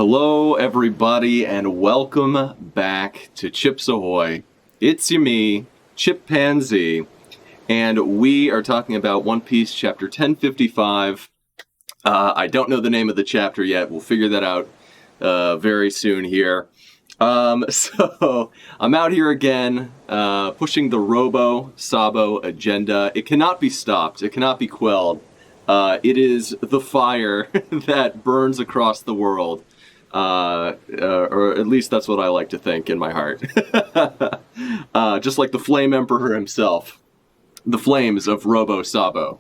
Hello, everybody, and welcome back to ChipZ Ahoy. It's me, Chimpanzee, and we are talking about One Piece chapter 1055. I don't know the name of the chapter yet. We'll figure that out very soon here. So I'm out here again, pushing the Robo-Sabo agenda. It cannot be stopped. It cannot be quelled. It is the fire that burns across the world. Or at least that's what I like to think in my heart. Just like the Flame Emperor himself, the flames of Robo-Sabo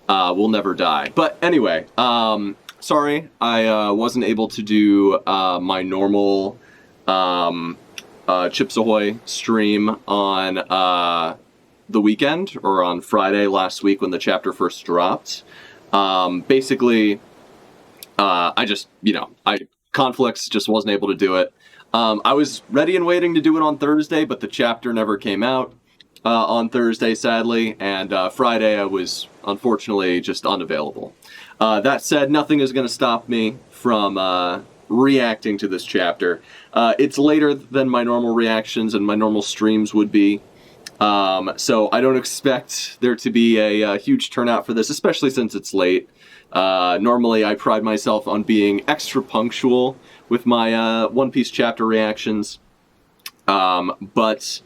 will never die. But anyway, sorry I wasn't able to do my normal ChipZ Ahoy stream on the weekend, or on Friday last week when the chapter first dropped. Basically, conflicts, just wasn't able to do it. I was ready and waiting to do it on Thursday, but the chapter never came out on Thursday, sadly, and Friday I was unfortunately just unavailable. That said, nothing is going to stop me from reacting to this chapter. It's later than my normal reactions and my normal streams would be, so I don't expect there to be a huge turnout for this, especially since it's late. Normally I pride myself on being extra punctual with my One Piece chapter reactions, but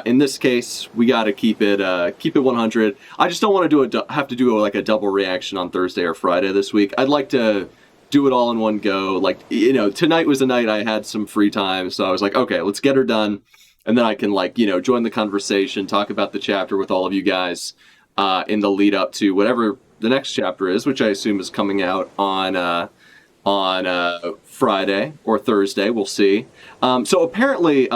in this case we got to keep it 100. I just don't want to have to do like a double reaction on Thursday or Friday this week. I'd like to do it all in one go. Like, tonight was a night I had some free time, so I was like, okay, let's get her done, and then I can join the conversation, talk about the chapter with all of you guys in the lead up to whatever the next chapter is, which I assume is coming out on Friday or Thursday. We'll see. So apparently,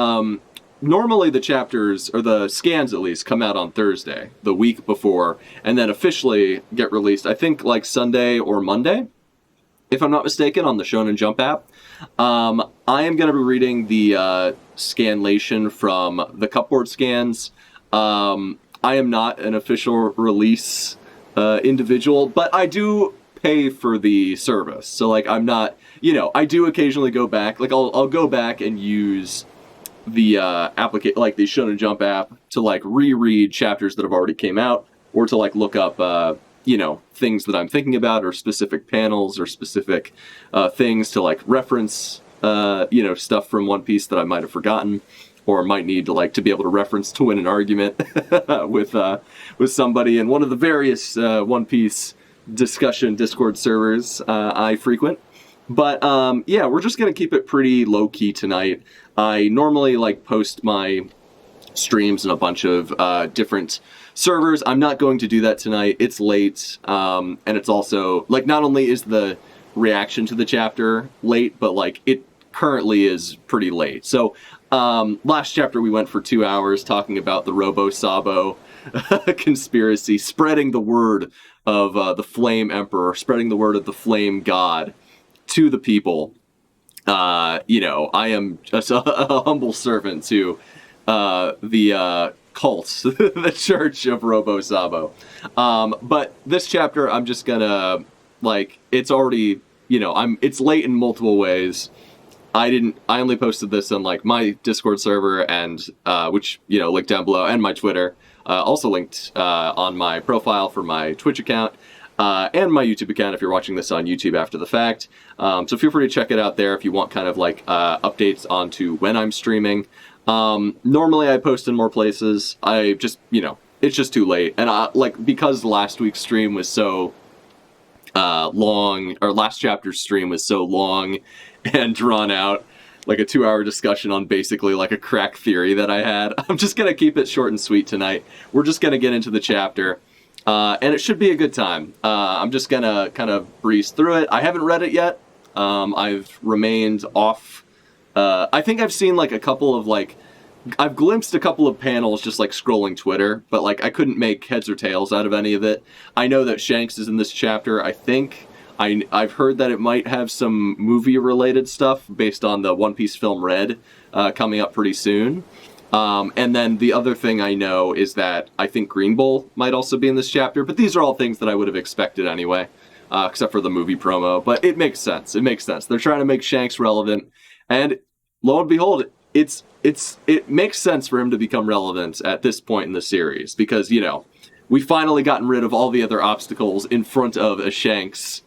normally the chapters, or the scans at least, come out on Thursday, the week before, and then officially get released, I think, like Sunday or Monday, if I'm not mistaken, on the Shonen Jump app. I am going to be reading the scanlation from the Cupboard scans. I am not an official release individual, but I do pay for the service. So I'm not, I do occasionally go back. I'll go back and use the the Shonen Jump app to reread chapters that have already came out, or to look up things that I'm thinking about, or specific panels, or specific things to reference stuff from One Piece that I might have forgotten, or might need to be able to reference to win an argument with somebody in one of the various One Piece discussion Discord servers I frequent. But we're just gonna keep it pretty low key tonight. I normally post my streams in a bunch of different servers. I'm not going to do that tonight. It's late, and it's also not only is the reaction to the chapter late, but it currently is pretty late. So last chapter we went for 2 hours talking about the Robo-Sabo conspiracy, spreading the word of the Flame Emperor, spreading the word of the Flame God to the people. I am just a humble servant to the cult, the Church of Robo-Sabo. But this chapter, I'm just gonna it's already, it's late in multiple ways. I only posted this on my Discord server, and which linked down below, and my Twitter, also linked on my profile for my Twitch account, and my YouTube account if you're watching this on YouTube after the fact. So feel free to check it out there if you want kind of updates onto when I'm streaming. Normally I post in more places. I just, it's just too late, and because last week's stream was so long, or last chapter's stream was so long and drawn out, a 2-hour discussion on basically a crack theory that I had. I'm just gonna keep it short and sweet tonight. We're just gonna get into the chapter, and it should be a good time. I'm just gonna kind of breeze through it. I haven't read it yet. I've remained off. I think I've seen a couple of I've glimpsed a couple of panels just scrolling Twitter, but I couldn't make heads or tails out of any of it. I know that Shanks is in this chapter. I think I've heard that it might have some movie-related stuff based on the One Piece film Red coming up pretty soon. And then the other thing I know is that I think Greenbull might also be in this chapter, but these are all things that I would have expected anyway. except for the movie promo. But it makes sense. It makes sense. They're trying to make Shanks relevant, and lo and behold, it makes sense for him to become relevant at this point in the series because, you know, we've finally gotten rid of all the other obstacles in front of a Shanks,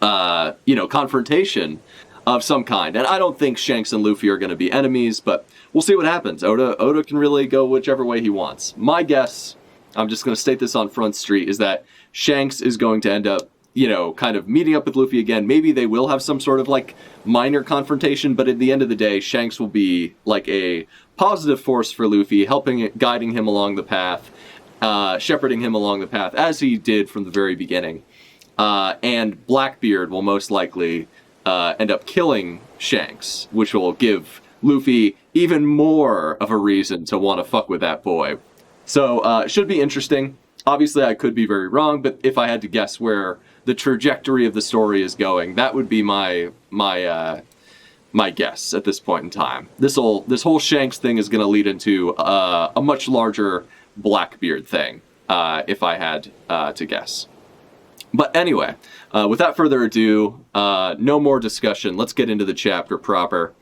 confrontation of some kind. And I don't think Shanks and Luffy are going to be enemies, but we'll see what happens. Oda can really go whichever way he wants. My guess, I'm just going to state this on Front Street, is that Shanks is going to end up, you know, kind of meeting up with Luffy again. Maybe they will have some sort of, like, minor confrontation, but at the end of the day, Shanks will be, like, a positive force for Luffy, guiding him along the path, shepherding him along the path, as he did from the very beginning. And Blackbeard will most likely end up killing Shanks, which will give Luffy even more of a reason to want to fuck with that boy. So, it should be interesting. Obviously, I could be very wrong, but if I had to guess where the trajectory of the story is going, that would be my guess at this point in time. This whole Shanks thing is going to lead into a much larger Blackbeard thing, if I had to guess. But anyway, without further ado, no more discussion. Let's get into the chapter proper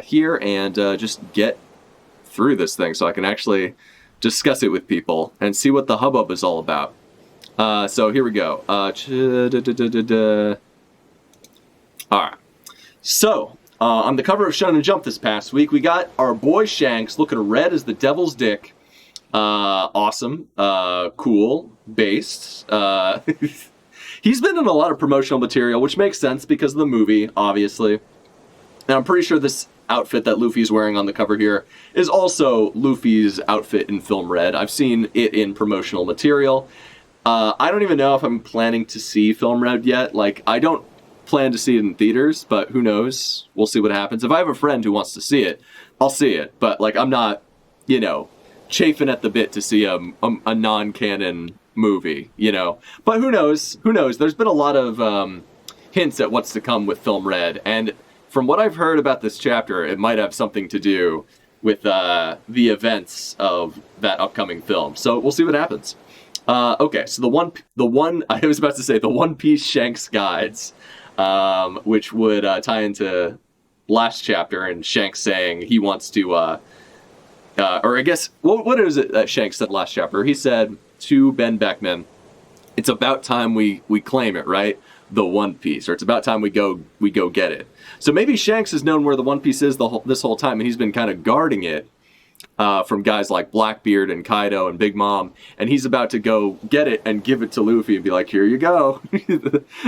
here and just get through this thing so I can actually discuss it with people and see what the hubbub is all about. So here we go. Alright. So, on the cover of Shonen Jump this past week, we got our boy Shanks looking red as the devil's dick. Awesome. Cool. Based. He's been in a lot of promotional material, which makes sense because of the movie, obviously. And I'm pretty sure this outfit that Luffy's wearing on the cover here is also Luffy's outfit in Film Red. I've seen it in promotional material. I don't even know if I'm planning to see Film Red yet. Like, I don't plan to see it in theaters, but who knows? We'll see what happens. If I have a friend who wants to see it, I'll see it. But, like, I'm not, you know, chafing at the bit to see a non-canon movie, you know. But who knows? Who knows? There's been a lot of hints at what's to come with Film Red, and from what I've heard about this chapter, it might have something to do with the events of that upcoming film. So we'll see what happens. Okay, so the one I was about to say the One Piece Shanks guides, which would tie into last chapter and Shanks saying he wants to, or I guess what is it that Shanks said last chapter? He said to Ben Beckman, "It's about time we claim it, right? The One Piece, or it's about time we go get it." So maybe Shanks has known where the One Piece is this whole time, and he's been kind of guarding it from guys like Blackbeard and Kaido and Big Mom, and he's about to go get it and give it to Luffy and be like, "Here you go."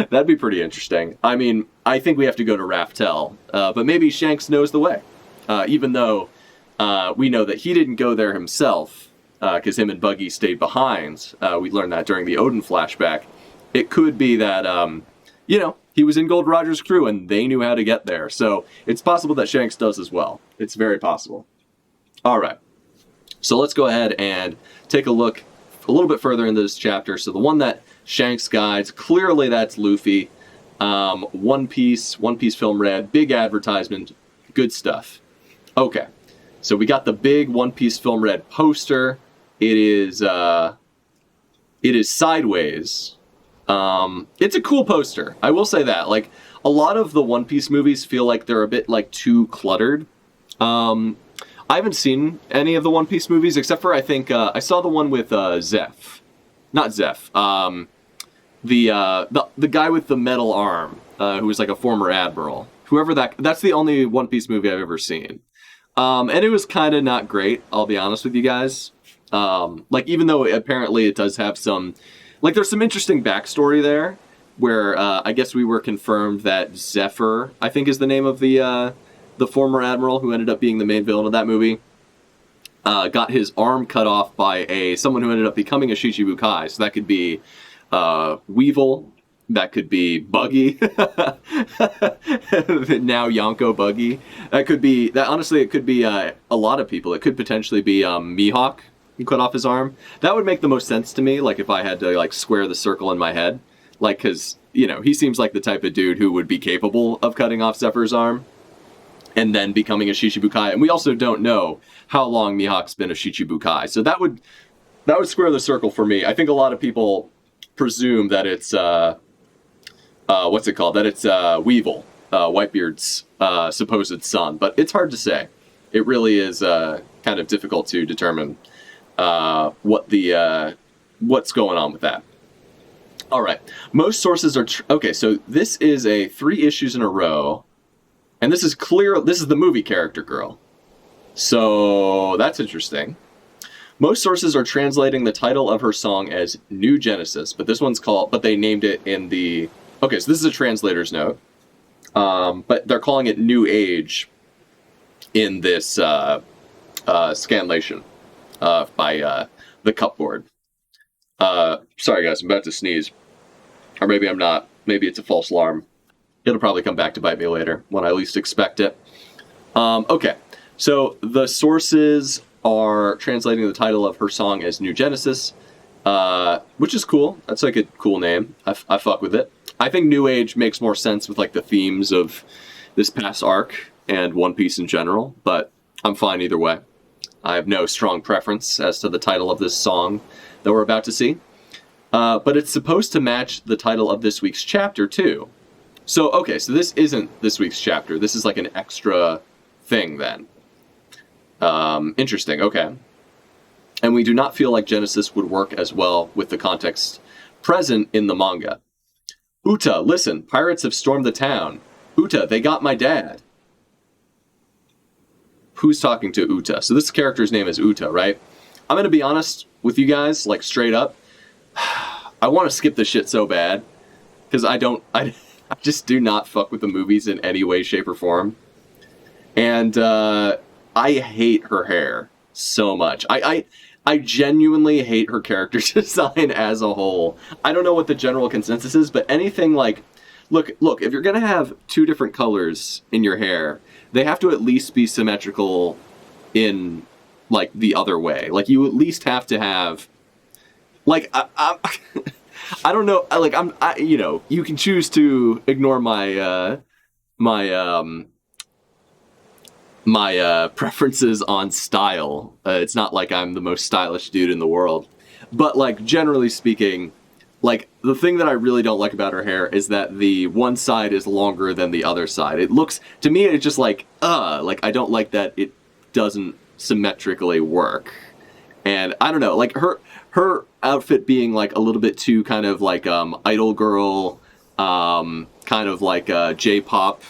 That'd be pretty interesting. I mean, I think we have to go to Raftel, but maybe Shanks knows the way, even though we know that he didn't go there himself, because him and Buggy stayed behind. We learned that during the Odin flashback. It could be that, he was in Gold Roger's crew and they knew how to get there. So it's possible that Shanks does as well. It's very possible. All right. So let's go ahead and take a look a little bit further into this chapter. So the one that Shanks guides, clearly that's Luffy. One Piece Film Red, big advertisement, good stuff. Okay. So we got the big One Piece Film Red poster. It is sideways. It's a cool poster. I will say that. Like, a lot of the One Piece movies feel like they're a bit, like, too cluttered. I haven't seen any of the One Piece movies, except for, I think, I saw the one with, Zeph. Not Zeph. The guy with the metal arm, who was, like, a former admiral. That's the only One Piece movie I've ever seen. And it was kind of not great, I'll be honest with you guys. Like, even though apparently it does have some... Like, there's some interesting backstory there, where I guess we were confirmed that Zephyr, I think is the name of the former admiral who ended up being the main villain of that movie, got his arm cut off by someone who ended up becoming a Shichibukai. So that could be Weevil, that could be Buggy, now Yonko Buggy. Honestly, it could be a lot of people. It could potentially be Mihawk, who cut off his arm. That would make the most sense to me, like, if I had to, like, square the circle in my head. Like, because, he seems like the type of dude who would be capable of cutting off Zephyr's arm and then becoming a Shichibukai. And we also don't know how long Mihawk's been a Shichibukai. So that would square the circle for me. I think a lot of people presume that it's what's it called? That it's Weevil, Whitebeard's supposed son. But it's hard to say. It really is kind of difficult to determine what's going on with that. All right. Most sources are... okay, so this is a 3 issues in a row. And this is clear... this is the movie character girl. So that's interesting. Most sources are translating the title of her song as New Genesis, but this one's called... but they named it in the... okay, so this is a translator's note. But they're calling it New Age in this scanlation by the Cupboard. Sorry guys, I'm about to sneeze. Or maybe I'm not. Maybe it's a false alarm. It'll probably come back to bite me later when I least expect it. Okay, so the sources are translating the title of her song as New Genesis, which is cool. That's like a cool name. I fuck with it. I think New Age makes more sense with like the themes of this past arc and One Piece in general, but I'm fine either way. I have no strong preference as to the title of this song that we're about to see. But it's supposed to match the title of this week's chapter, too. So, okay, so this isn't this week's chapter. This is like an extra thing, then. Interesting, okay. And we do not feel like Genesis would work as well with the context present in the manga. Uta, listen, pirates have stormed the town. Uta, they got my dad. Who's talking to Uta? So this character's name is Uta, right? I'm going to be honest with you guys, like straight up. I want to skip this shit so bad. Because I just do not fuck with the movies in any way, shape, or form. And I hate her hair so much. I genuinely hate her character design as a whole. I don't know what the general consensus is, but anything like... Look, if you're going to have 2 different colors in your hair, they have to at least be symmetrical in, like, the other way. Like, you at least have to have... like, I don't know, like, you know, you can choose to ignore my preferences on style. It's not like I'm the most stylish dude in the world. But, like, generally speaking, like, the thing that I really don't like about her hair is that the one side is longer than the other side. It looks, to me, it's just like I don't like that it doesn't symmetrically work. And I don't know, like, her outfit being, like, a little bit too kind of, like, idol girl, kind of like J-pop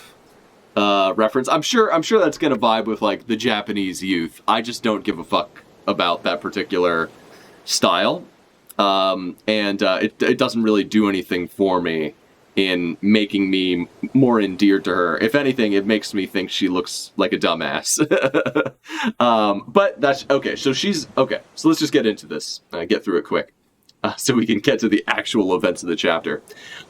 reference. I'm sure that's gonna vibe with, like, the Japanese youth. I just don't give a fuck about that particular style. It doesn't really do anything for me in making me more endeared to her. If anything, it makes me think she looks like a dumbass. But that's okay. So she's okay. So let's just get into this. Get through it quick, so we can get to the actual events of the chapter.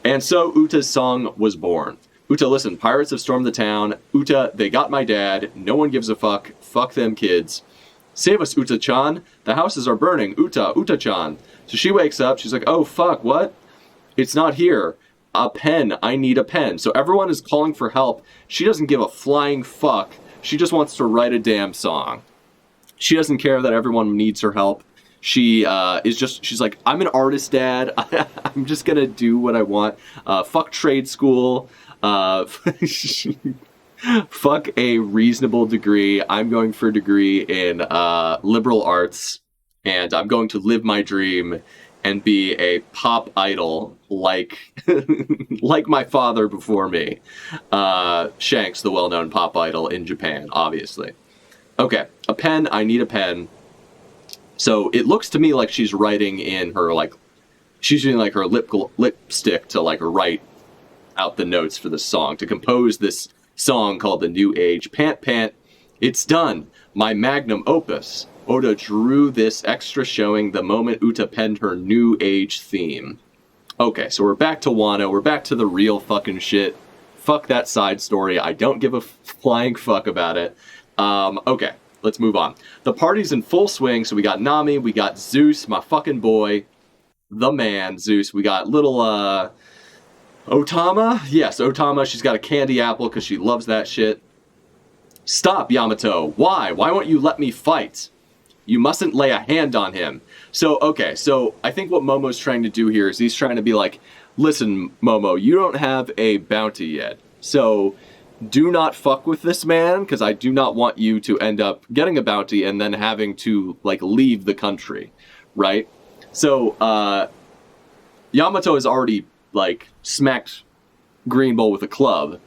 And so Uta's song was born. Uta, listen, pirates have stormed the town. Uta, they got my dad. No one gives a fuck. Fuck them kids. Save us, Uta-chan. The houses are burning. Uta-chan. So she wakes up. She's like, oh, fuck, what? It's not here. A pen. I need a pen. So everyone is calling for help. She doesn't give a flying fuck. She just wants to write a damn song. She doesn't care that everyone needs her help. She's like, I'm an artist, Dad. I'm just going to do what I want. Fuck trade school. Fuck a reasonable degree. I'm going for a degree in liberal arts, and I'm going to live my dream and be a pop idol like like my father before me. Shanks, the well-known pop idol in Japan, obviously. Okay, a pen. I need a pen. So it looks to me like she's writing in her, like, she's using like her lipstick to like write out the notes for the song, to compose this song called The New Age. Pant, pant, it's done. My magnum opus. Oda drew this extra showing the moment Uta penned her New Age theme. Okay, so we're back to Wano. We're back to the real fucking shit. Fuck that side story. I don't give a flying fuck about it. Okay, let's move on. The party's in full swing, so we got Nami, we got Zeus, my fucking boy, the man, Zeus. We got little, Otama? Yes, Otama. She's got a candy apple because she loves that shit. Stop, Yamato. Why? Why won't you let me fight? You mustn't lay a hand on him. So, okay, so I think what Momo's trying to do here is he's trying to be like, listen, Momo, you don't have a bounty yet, so do not fuck with this man, because I do not want you to end up getting a bounty and then having to, like, leave the country, right? So, Yamato has already, like, smacked Greenbull with a club.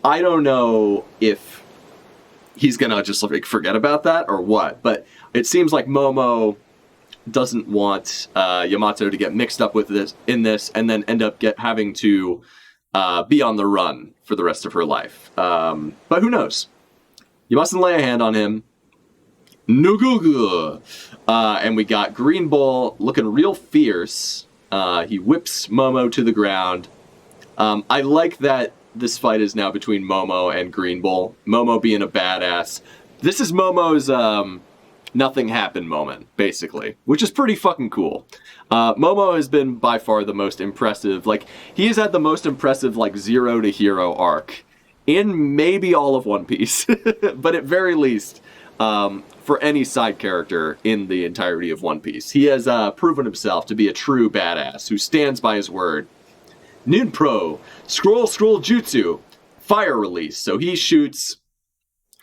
I don't know if he's gonna just, like, forget about that or what, but it seems like Momo doesn't want Yamato to get mixed up with this and then end up having to be on the run for the rest of her life. But who knows? You mustn't lay a hand on him. Nugugu! And we got Greenbull looking real fierce. He whips Momo to the ground. I like that this fight is now between Momo and Greenbull. Momo being a badass. This is Momo's nothing happened moment, basically, which is pretty fucking cool. Momo has been by far the most impressive. Like, he has had the most impressive, like, 0 to hero arc in maybe all of One Piece, but at very least, for any side character in the entirety of One Piece. He has proven himself to be a true badass who stands by his word. Ninpro, scroll jutsu, fire release. So he shoots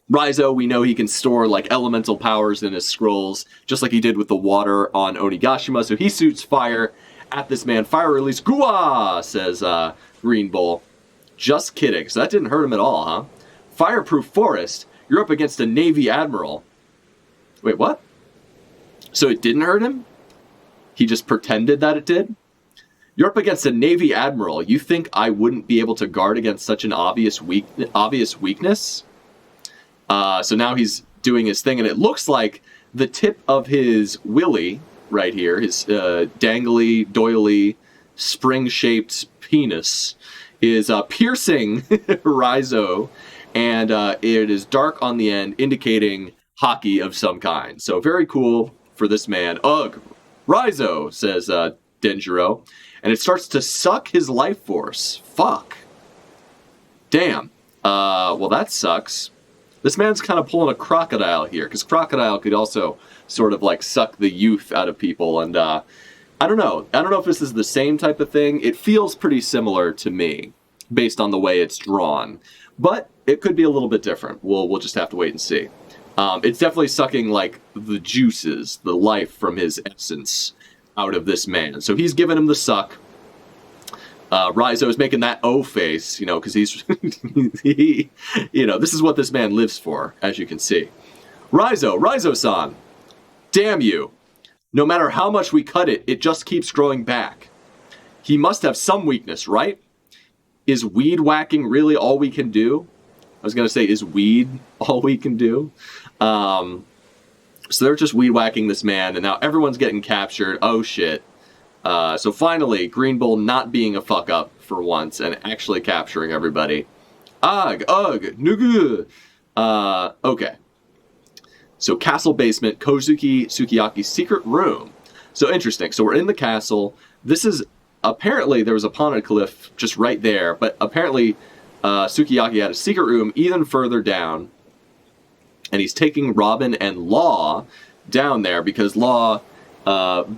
Raizo. We know he can store, like, elemental powers in his scrolls, just like he did with the water on Onigashima. So he shoots fire at this man. Fire release, Gua, says Greenbull. Just kidding. So that didn't hurt him at all, huh? Fireproof forest. You're up against a Navy admiral. Wait, what? So it didn't hurt him? He just pretended that it did? You're up against a Navy admiral. You think I wouldn't be able to guard against such an obvious weakness? So now he's doing his thing, and it looks like the tip of his willy right here, his dangly, doily, spring-shaped penis, is piercing Raizo, and it is dark on the end, indicating hockey of some kind. So very cool for this man. Ugh, Raizo, says Denjiro, and it starts to suck his life force. Fuck. Damn. Well, that sucks. This man's kind of pulling a crocodile here, because crocodile could also sort of, like, suck the youth out of people, and I don't know. I don't know if this is the same type of thing. It feels pretty similar to me, based on the way it's drawn, but it could be a little bit different. We'll just have to wait and see. It's definitely sucking, like, the juices, the life from his essence out of this man. So he's giving him the suck. Raizo is making that O face, you know, because he's, you know, this is what this man lives for, as you can see. Raizo-san, damn you. No matter how much we cut it, it just keeps growing back. He must have some weakness, right? Is weed whacking really all we can do? I was going to say, is weed all we can do? So they're just weed whacking this man, and now everyone's getting captured. Oh, shit. So finally, Greenbull not being a fuck up for once and actually capturing everybody. Ugh, nugu. Okay. So castle basement, Kozuki Sukiyaki's secret room. So interesting. So we're in the castle. This is, apparently there was a poneglyph just right there, but apparently Sukiyaki had a secret room even further down. And he's taking Robin and Law down there because Law,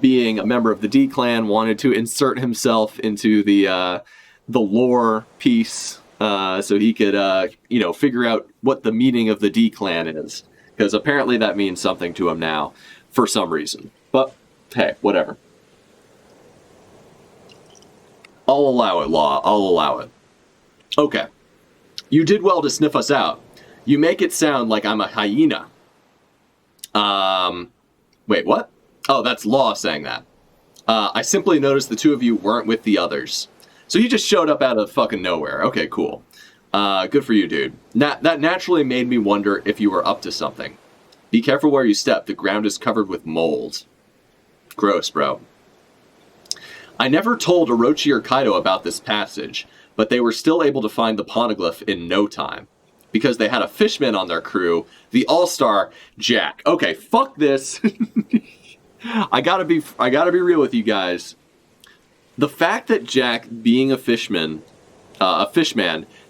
being a member of the D clan, wanted to insert himself into the lore piece, so he could, you know, figure out what the meaning of the D clan is, because apparently that means something to him now, for some reason. But hey, whatever. I'll allow it, Law. I'll allow it. Okay. You did well to sniff us out. You make it sound like I'm a hyena. Wait, what? Oh, that's Law saying that. I simply noticed the two of you weren't with the others. So you just showed up out of fucking nowhere. Okay, cool. Good for you, dude. That naturally made me wonder if you were up to something. Be careful where you step. The ground is covered with mold. Gross, bro. I never told Orochi or Kaido about this passage, but they were still able to find the poneglyph in no time. Because they had a fishman on their crew, the all-star Jack. Okay, fuck this. I gotta be real with you guys. The fact that Jack being a fishman,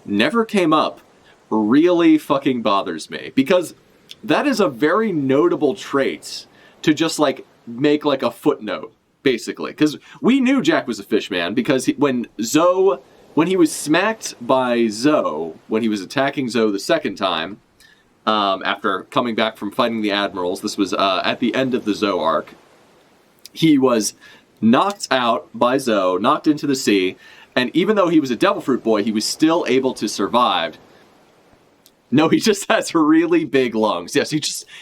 never came up really fucking bothers me. Because that is a very notable trait to just, like, make, like, a footnote basically. Because we knew Jack was a fish man, because when he was smacked by Zoe, when he was attacking Zoe the second time, after coming back from fighting the admirals, this was at the end of the Zoe arc, he was knocked out by Zoe, knocked into the sea, and even though he was a devil fruit boy, he was still able to survive. No, he just has really big lungs. Yes,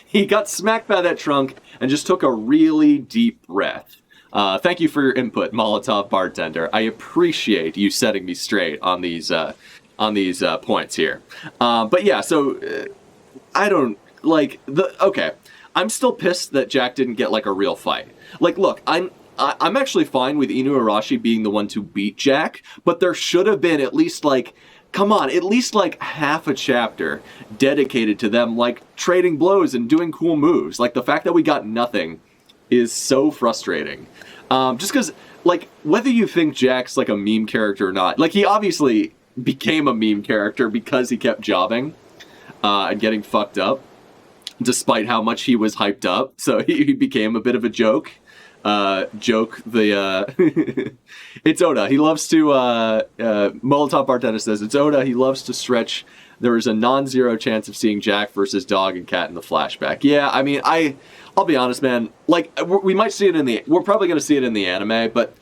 he got smacked by that trunk and just took a really deep breath. Thank you for your input, Molotov Bartender. I appreciate you setting me straight on these points here. But yeah, so I don't like okay. I'm still pissed that Jack didn't get like a real fight. Like, look, I'm actually fine with Inuarashi being the one to beat Jack, but there should have been at least like, come on, at least like half a chapter dedicated to them like trading blows and doing cool moves. Like, the fact that we got nothing is so frustrating. Just because, like, whether you think Jack's like a meme character or not, like, he obviously became a meme character because he kept jobbing and getting fucked up, despite how much he was hyped up. So he became a bit of a joke. It's Oda. He loves to, Molotov Bartender says, it's Oda. He loves to stretch. There is a non-zero chance of seeing Jack versus Dog and Cat in the flashback. Yeah, I mean, I'll be honest, man. Like, we might see it we're probably going to see it in the anime, but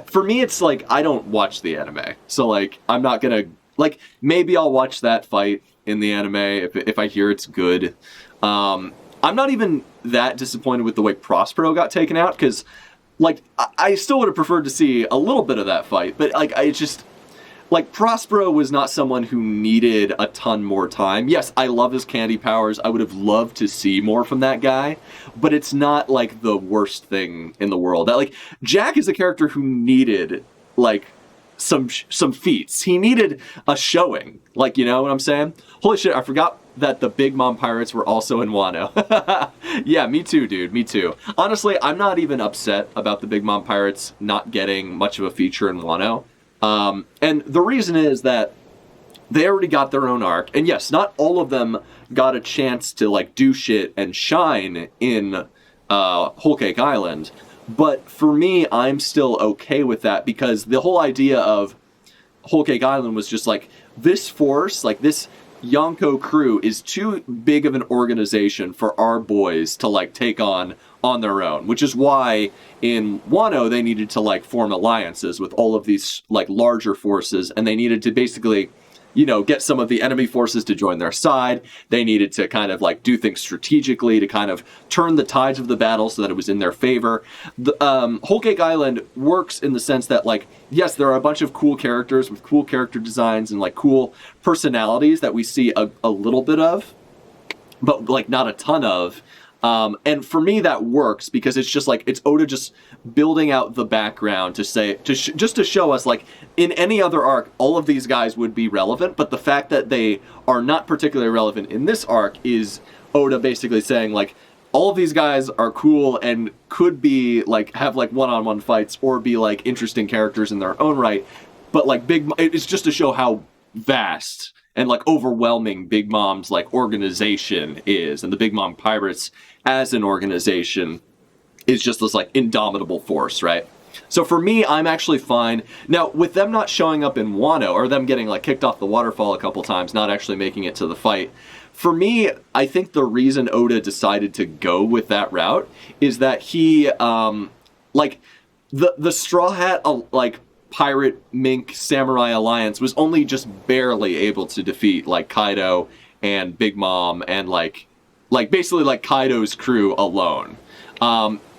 for me, it's like, I don't watch the anime. So, like, I'm not going to, like, maybe I'll watch that fight in the anime if I hear it's good. I'm not even that disappointed with the way Prospero got taken out, because, like, I still would have preferred to see a little bit of that fight, but, like, like, Prospero was not someone who needed a ton more time. Yes, I love his candy powers. I would have loved to see more from that guy, but it's not, like, the worst thing in the world. Like, Jack is a character who needed, like, some feats. He needed a showing. Like, you know what I'm saying? Holy shit, I forgot that the Big Mom Pirates were also in Wano. Yeah, me too, dude. Me too. Honestly, I'm not even upset about the Big Mom Pirates not getting much of a feature in Wano. And the reason is that they already got their own arc. And yes, not all of them got a chance to, like, do shit and shine in Whole Cake Island. But for me, I'm still okay with that, because the whole idea of Whole Cake Island was just like, this force, like this Yonko crew is too big of an organization for our boys to, like, take on their own, which is why in Wano they needed to, like, form alliances with all of these, like, larger forces, and they needed to basically, you know, get some of the enemy forces to join their side. They needed to kind of, like, do things strategically to kind of turn the tides of the battle so that it was in their favor. The Whole Cake Island works in the sense that, like, yes, there are a bunch of cool characters with cool character designs and, like, cool personalities that we see a little bit of, but, like, not a ton of. And for me, that works because it's just like, it's Oda just building out the background to say, just to show us, like, in any other arc, all of these guys would be relevant, but the fact that they are not particularly relevant in this arc is Oda basically saying, like, all of these guys are cool and could be, like, have, like, one-on-one fights or be, like, interesting characters in their own right, but, like, it's just to show how vast and, like, overwhelming Big Mom's, like, organization is, and the Big Mom Pirates as an organization is just this, like, indomitable force, right? So for me, I'm actually fine. Now, with them not showing up in Wano, or them getting, like, kicked off the waterfall a couple times, not actually making it to the fight, for me, I think the reason Oda decided to go with that route is that he, like, the Straw Hat, like, pirate mink samurai alliance was only just barely able to defeat, like, Kaido and Big Mom and, like basically, like, Kaido's crew alone.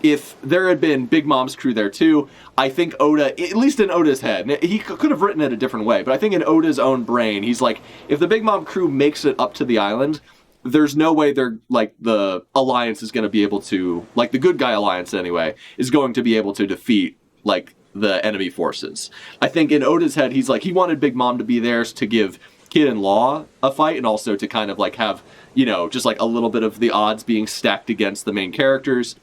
If there had been Big Mom's crew there too, I think Oda, at least in Oda's head, he could have written it a different way, but I think in Oda's own brain, he's like, if the Big Mom crew makes it up to the island, there's no way they're, like, the alliance is going to be able to, like, the good guy alliance anyway, is going to be able to defeat, like, the enemy forces. I think in Oda's head, he's like, he wanted Big Mom to be there to give Kid and Law a fight, and also to kind of, like, have, you know, just, like, a little bit of the odds being stacked against the main characters.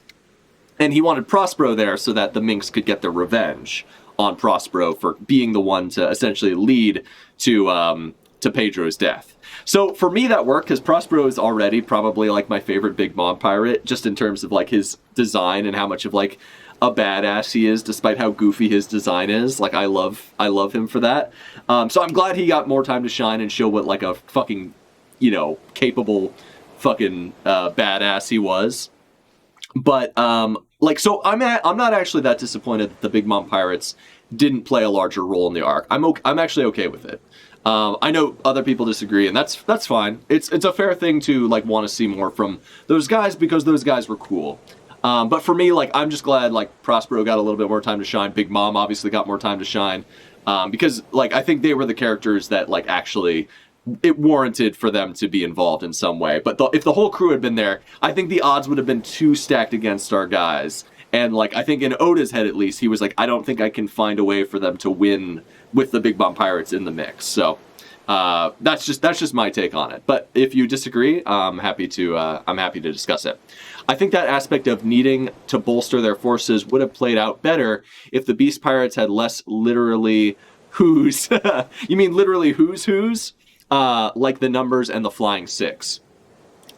And he wanted Prospero there so that the Minks could get their revenge on Prospero for being the one to essentially lead to Pedro's death. So for me, that worked, because Prospero is already probably, like, my favorite Big Mom pirate, just in terms of, like, his design and how much of, like, a badass he is, despite how goofy his design is. Like, I love him for that. So I'm glad he got more time to shine and show what like a fucking, capable fucking badass he was. But so I'm not actually that disappointed that the Big Mom Pirates didn't play a larger role in the arc. I'm actually okay with it. I know other people disagree, and that's fine. It's a fair thing to like want to see more from those guys because those guys were cool. But for me, like, I'm just glad like Prospero got a little bit more time to shine. Big Mom obviously got more time to shine because like I think they were the characters that like actually it warranted for them to be involved in some way. But if the whole crew had been there, I think the odds would have been too stacked against our guys. And like I think in Oda's head at least, he was like, I don't think I can find a way for them to win with the Big Mom Pirates in the mix. So that's just my take on it. But if you disagree, I'm happy to discuss it. I think that aspect of needing to bolster their forces would have played out better if the Beast Pirates had less literally who's. You mean literally who's? Like the numbers and the Flying Six.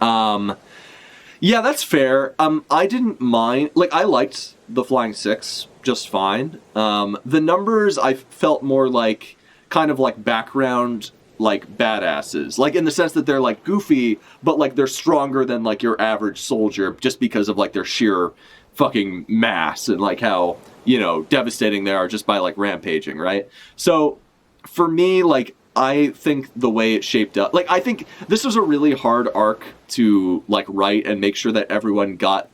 Yeah, that's fair. I didn't mind. Like, I liked the Flying Six just fine. The numbers I felt more like kind of like background, like badasses. Like in the sense that they're like goofy, but like they're stronger than like your average soldier just because of like their sheer fucking mass and like how, devastating they are just by like rampaging, right? So for me, like, I think the way it shaped up, like, I think this was a really hard arc to, like, write and make sure that everyone got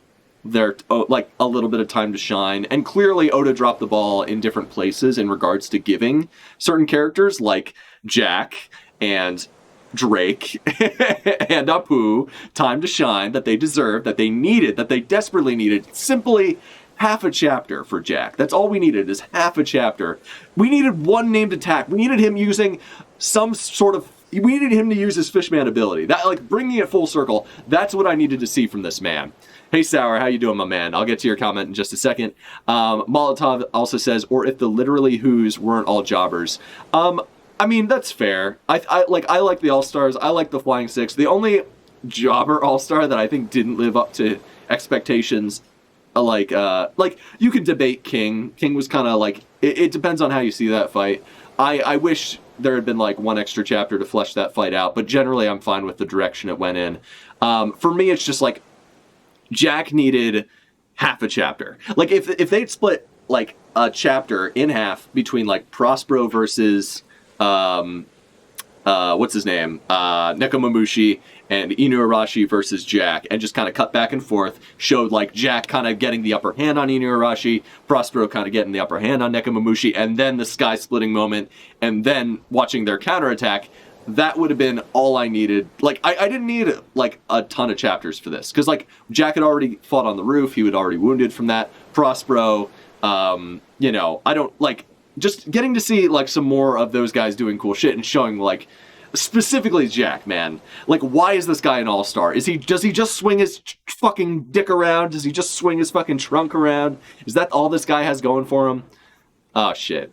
their, like, a little bit of time to shine. And clearly Oda dropped the ball in different places in regards to giving certain characters, like Jack and Drake and Apu, time to shine that they deserved, that they needed, that they desperately needed. Simply half a chapter for Jack. That's all we needed, is half a chapter. We needed one named attack. We needed him using we needed him to use his Fishman ability. That, like, bringing it full circle, that's what I needed to see from this man. Hey, Sour, how you doing, my man? I'll get to your comment in just a second. Molotov also says, or if the literally who's weren't all jobbers. I mean, that's fair. I like the All-Stars. I like the Flying Six. The only jobber All-Star that I think didn't live up to expectations, like you could debate King. King was kind of like, it depends on how you see that fight. I wish there had been like one extra chapter to flesh that fight out, but generally I'm fine with the direction it went in. For me, it's just like Jack needed half a chapter. Like if they'd split like a chapter in half between like Prospero versus what's his name, Nekomamushi, and Inuarashi versus Jack, and just kind of cut back and forth, showed like Jack kind of getting the upper hand on Inuarashi, Prospero kind of getting the upper hand on Nekomamushi, and then the sky splitting moment, and then watching their counterattack. That would have been all I needed. Like, I didn't need like a ton of chapters for this, because like Jack had already fought on the roof, he was already wounded from that. Prospero, I don't like, just getting to see like some more of those guys doing cool shit and showing like, specifically Jack, man. Like, why is this guy an all-star? Does he just swing his fucking dick around? Does he just swing his fucking trunk around? Is that all this guy has going for him? Oh, shit.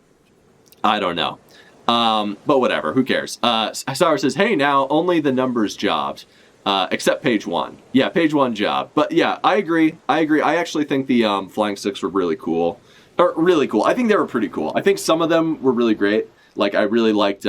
I don't know. But whatever, who cares? Sour says, hey, now only the numbers jobbed. Except page one. Yeah, page one job. But yeah, I agree. I actually think the Flying Six were really cool. Or really cool. I think they were pretty cool. I think some of them were really great. Like, I really liked...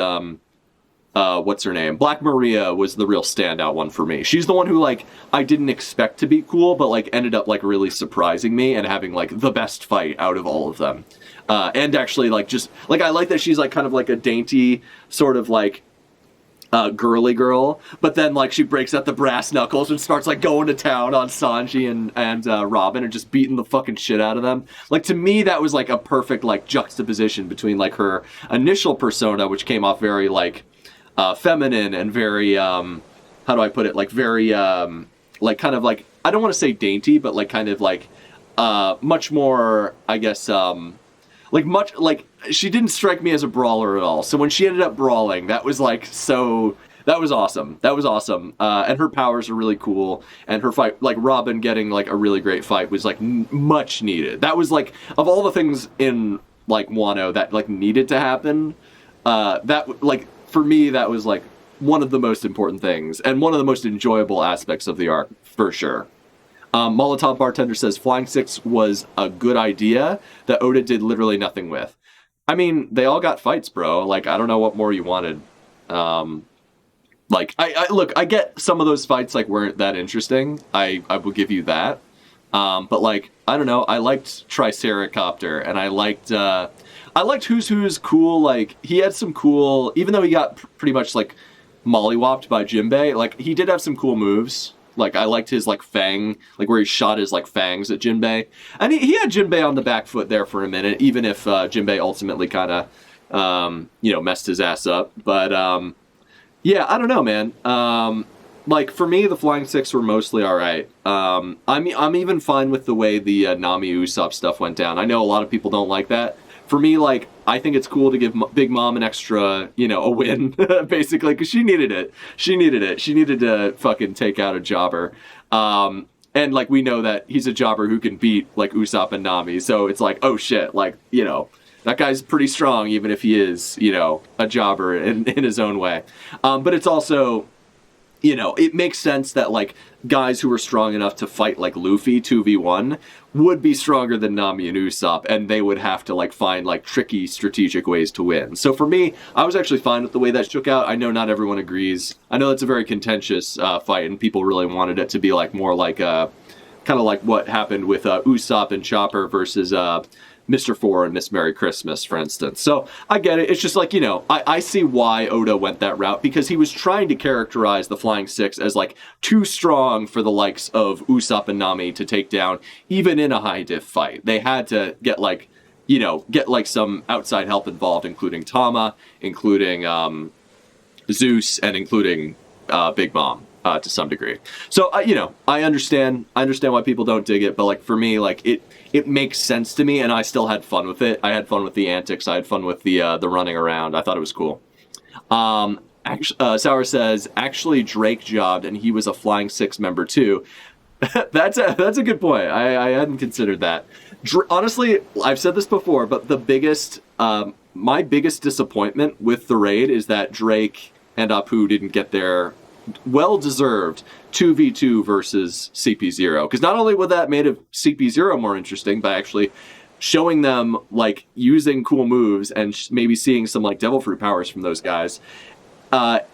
what's her name? Black Maria was the real standout one for me. She's the one who, like, I didn't expect to be cool, but, like, ended up, like, really surprising me and having, like, the best fight out of all of them. And actually, like, just, like, I like that she's, like, kind of, like, a dainty, sort of, like, girly girl, but then, like, she breaks out the brass knuckles and starts, like, going to town on Sanji and Robin and just beating the fucking shit out of them. Like, to me, that was, like, a perfect, like, juxtaposition between, like, her initial persona, which came off very, like, feminine and very, how do I put it? Like, very, like, kind of, like, I don't want to say dainty, but, like, kind of, like, much more, I guess, like, much, like, she didn't strike me as a brawler at all. So when she ended up brawling, that was, like, so, that was awesome. That was awesome. And her powers are really cool. And her fight, like, Robin getting, like, a really great fight was, like, much needed. That was, like, of all the things in, like, Wano that, like, needed to happen, that, like, for me, that was, like, one of the most important things, and one of the most enjoyable aspects of the arc, for sure. Molotov Bartender says Flying Six was a good idea that Oda did literally nothing with. I mean, they all got fights, bro. Like, I don't know what more you wanted. Like, I look, I get some of those fights, like, weren't that interesting. I will give you that. But, like, I don't know. I liked Triceracopter, and I liked Who's cool. Like, he had some cool, even though he got pretty much, like, mollywopped by Jinbei, like, he did have some cool moves. Like, I liked his, like, fang, like, where he shot his, like, fangs at Jinbei. And he had Jinbei on the back foot there for a minute, even if Jinbei ultimately kind of, messed his ass up. But, yeah, I don't know, man. Like, for me, the Flying Six were mostly all right. I'm even fine with the way the Nami Usopp stuff went down. I know a lot of people don't like that. For me, like, I think it's cool to give Big Mom an extra, a win, basically, because she needed it. She needed to fucking take out a jobber. And, like, we know that he's a jobber who can beat, like, Usopp and Nami. So it's like, oh, shit, like, that guy's pretty strong, even if he is, a jobber in his own way. But it's also, it makes sense that, like, guys who are strong enough to fight, like, Luffy 2v1 would be stronger than Nami and Usopp, and they would have to, like, find, like, tricky strategic ways to win. So for me, I was actually fine with the way that shook out. I know not everyone agrees. I know it's a very contentious fight, and people really wanted it to be, like, more like, kind of like what happened with Usopp and Chopper versus Mr. Four and Miss Merry Christmas, for instance. So I get it. It's just like, I see why Oda went that route, because he was trying to characterize the Flying Six as, like, too strong for the likes of Usopp and Nami to take down, even in a high diff fight. They had to get, like, some outside help involved, including Tama, including Zeus, and including Big Mom. To some degree. So, I understand why people don't dig it, but, like, for me, like, it makes sense to me, and I still had fun with it. I had fun with the antics. I had fun with the running around. I thought it was cool. Sour says, actually, Drake jobbed, and he was a Flying Six member, too. That's a good point. I hadn't considered that. Honestly, I've said this before, but my biggest disappointment with the raid is that Drake and Apu didn't get their well-deserved 2v2 versus CP0, because not only would that made CP0 more interesting by actually showing them, like, using cool moves and maybe seeing some, like, devil fruit powers from those guys, but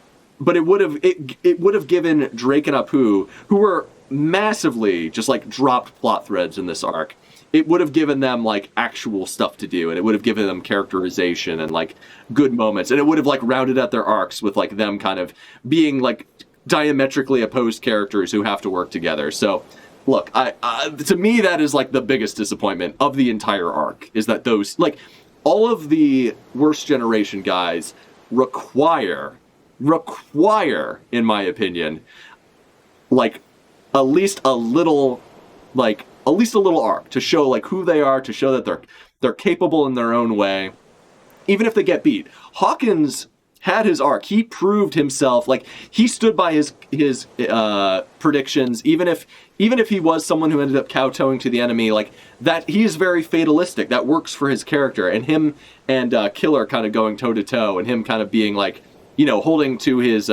it would have given Drake and Apu, who were massively just, like, dropped plot threads in this arc, it would have given them, like, actual stuff to do, and it would have given them characterization and, like, good moments, and it would have, like, rounded out their arcs with, like, them kind of being, like, diametrically opposed characters who have to work together. So, look, to me, that is, like, the biggest disappointment of the entire arc, is that those, like, all of the Worst Generation guys require, in my opinion, like, at least a little arc to show, like, who they are, to show that they're capable in their own way, even if they get beat. Hawkins had his arc. He proved himself. Like, he stood by his predictions, even if he was someone who ended up kowtowing to the enemy. Like, that, he is very fatalistic. That works for his character. And him and Killer kind of going toe to toe, and him kind of being, like, holding to his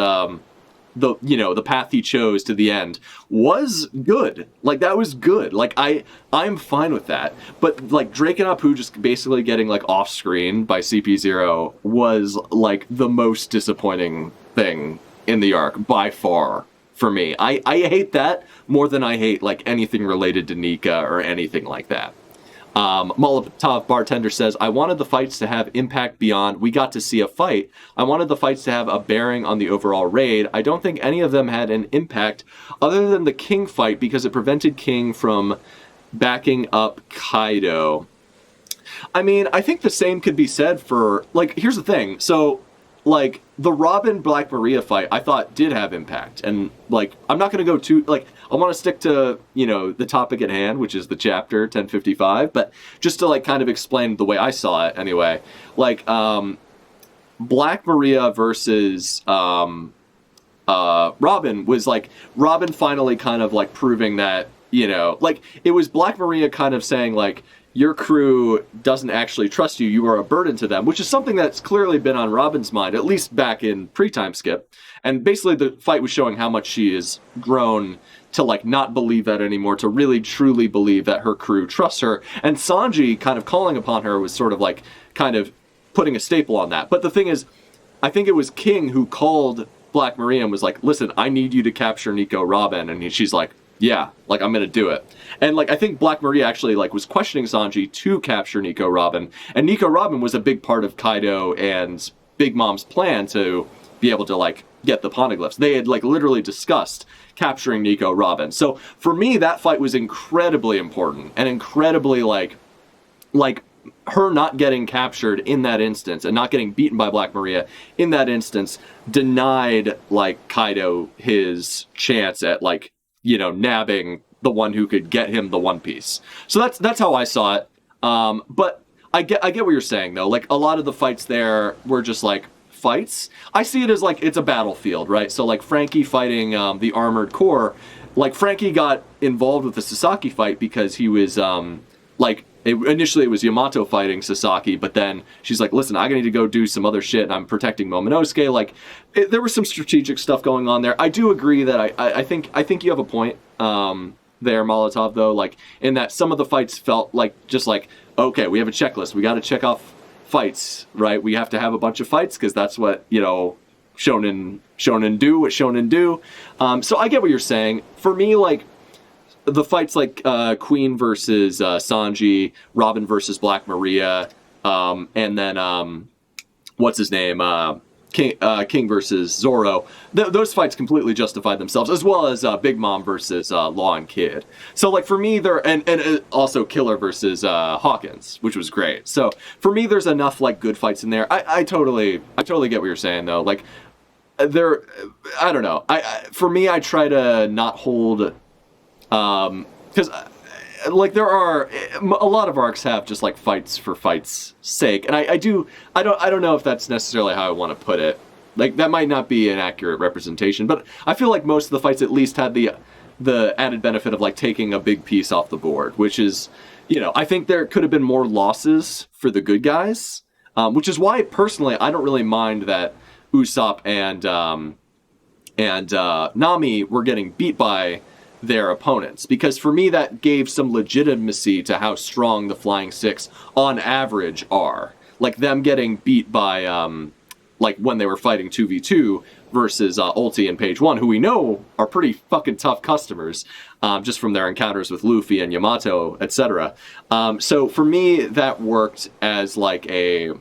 the path he chose to the end was good. Like, that was good. Like, I'm fine with that. But, like, Drake and Apu just basically getting, like, off screen by CP0 was, like, the most disappointing thing in the arc by far for me. I hate that more than I hate, like, anything related to Nika or anything like that. Molotov Bartender says, I wanted the fights to have impact beyond we got to see a fight. I wanted the fights to have a bearing on the overall raid. I don't think any of them had an impact other than the King fight, because it prevented King from backing up Kaido. I mean, I think the same could be said for, like, here's the thing. So, like, the Robin Black Maria fight, I thought did have impact. And, like, I'm not going to go too, like, I want to stick to, the topic at hand, which is the chapter 1055, but just to, like, kind of explain the way I saw it anyway. Like, Black Maria versus Robin was, like, Robin finally kind of, like, proving that, like, it was Black Maria kind of saying, like, your crew doesn't actually trust you. You are a burden to them, which is something that's clearly been on Robin's mind, at least back in pre-time skip. And basically the fight was showing how much she has grown to like not believe that anymore, to really truly believe that her crew trusts her. And Sanji kind of calling upon her was sort of like kind of putting a staple on that. But the thing is, I think it was King who called Black Maria and was like, listen, I need you to capture Nico Robin. And she's like, yeah, like I'm gonna do it. And like I think Black Maria actually like was questioning Sanji to capture Nico Robin. And Nico Robin was a big part of Kaido and Big Mom's plan to be able to like get the poneglyphs. They had like literally discussed capturing Nico Robin. So for me, that fight was incredibly important and incredibly like her not getting captured in that instance and not getting beaten by Black Maria in that instance denied like Kaido his chance at like, you know, nabbing the one who could get him the One Piece. So that's how I saw it. But I get what you're saying though. Like a lot of the fights there were just like fights. I see it as like it's a battlefield, right? So like Frankie fighting the Armored Corps, like Frankie got involved with the Sasaki fight because he was initially it was Yamato fighting Sasaki, but then she's like, listen, I need to go do some other shit and I'm protecting Momonosuke. Like there was some strategic stuff going on there. I do agree that I think you have a point there, Molotov, though, like in that some of the fights felt like just like, okay, we have a checklist. We got to check off fights, right? We have to have a bunch of fights because that's what, you know, shonen do what shonen do. So I get what you're saying. For me, like the fights like Queen versus Sanji, Robin versus Black Maria, and then what's his name? King versus Zoro. Those fights completely justified themselves, as well as Big Mom versus Law and Kid. So like for me, there and also Killer versus Hawkins, which was great. So for me, there's enough like good fights in there. I totally get what you're saying though. Like there, I don't know. For me, I try to not hold because. Like there are a lot of arcs have just like fights for fights' sake, and I don't know if that's necessarily how I want to put it. Like that might not be an accurate representation, but I feel like most of the fights at least had the added benefit of like taking a big piece off the board, which is, you know, I think there could have been more losses for the good guys, which is why personally I don't really mind that Usopp and Nami were getting beat by their opponents, because for me that gave some legitimacy to how strong the Flying Six on average are. Like them getting beat by like when they were fighting 2v2 versus Ulti and Page One, who we know are pretty fucking tough customers, just from their encounters with Luffy and Yamato, etc. So for me that worked as like a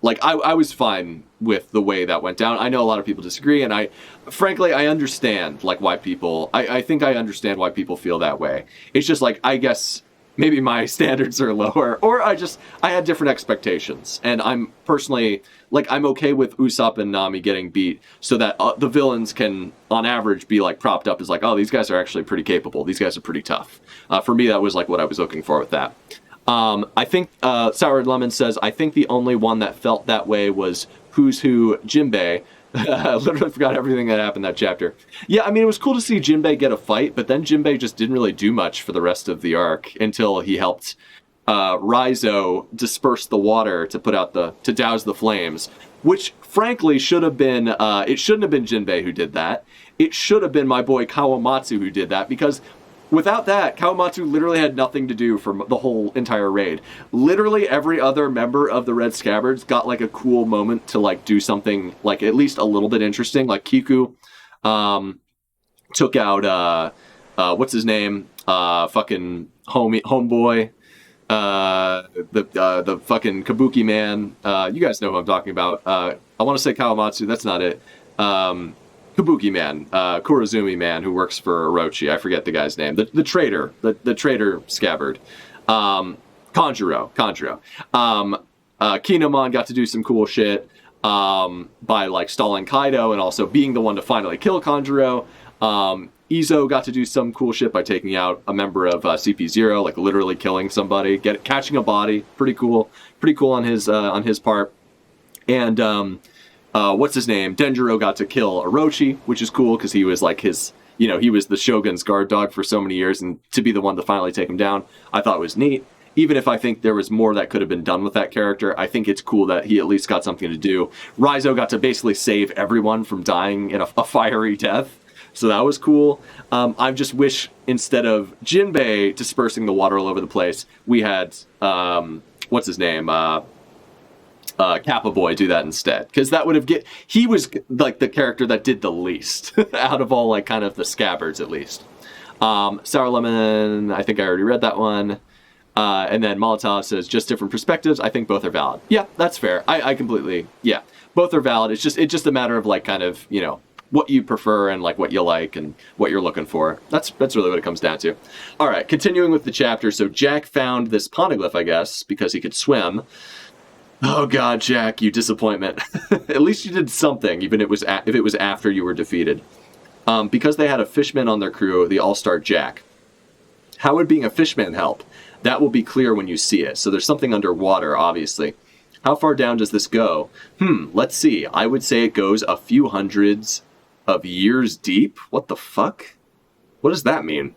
I was fine with the way that went down. I know a lot of people disagree, and frankly, I understand like why people. I think I understand why people feel that way. It's just like I guess maybe my standards are lower, or I had different expectations, and I'm personally like I'm okay with Usopp and Nami getting beat, so that the villains can, on average, be like propped up as like, oh, these guys are actually pretty capable. These guys are pretty tough. For me, that was like what I was looking for with that. I think Sour Lemon says, I think the only one that felt that way was Who's Who Jinbei. I literally forgot everything that happened that chapter. Yeah, I mean, it was cool to see Jinbei get a fight, but then Jinbei just didn't really do much for the rest of the arc until he helped Raizo disperse the water to douse the flames, which frankly should have been, it shouldn't have been Jinbei who did that. It should have been my boy Kawamatsu who did that, because without that, Kawamatsu literally had nothing to do for the whole entire raid. Literally every other member of the Red Scabbards got like a cool moment to like do something like at least a little bit interesting. Like Kiku took out what's his name? Fucking homeboy. The fucking Kabuki man. You guys know who I'm talking about. I want to say Kawamatsu. That's not it. Kabuki man, Kurozumi man, who works for Orochi. I forget the guy's name. The traitor, the traitor scabbard. Kanjuro. Kinemon got to do some cool shit by like stalling Kaido and also being the one to finally kill Kanjuro. Izo got to do some cool shit by taking out a member of CP0, like literally killing somebody, catching a body. Pretty cool on his part. And what's his name? Denjiro got to kill Orochi, which is cool because he was like his, you know, he was the Shogun's guard dog for so many years, and to be the one to finally take him down, I thought was neat. even if I think there was more that could have been done with that character, I think it's cool that he at least got something to do. Raizo got to basically save everyone from dying in a fiery death. So that was cool. I just wish instead of Jinbei dispersing the water all over the place, we had, what's his name? Kappa Boy do that instead. Because that would have he was like the character that did the least out of all like kind of the scabbards at least. Sour Lemon, I think I already read that one. And then Molotov says, just different perspectives. I think both are valid. Yeah, that's fair. I completely, yeah, both are valid. It's just a matter of like kind of, you know, what you prefer and like what you like and what you're looking for. That's really what it comes down to. All right, continuing with the chapter. So Jack found this poneglyph, I guess, because he could swim. Oh God, Jack, you disappointment. At least you did something, even if it was after you were defeated. Because they had a fishman on their crew, the all-star Jack. How would being a fishman help? That will be clear when you see it. So there's something underwater, obviously. How far down does this go? Let's see. I would say it goes a few hundreds of years deep. What the fuck? What does that mean?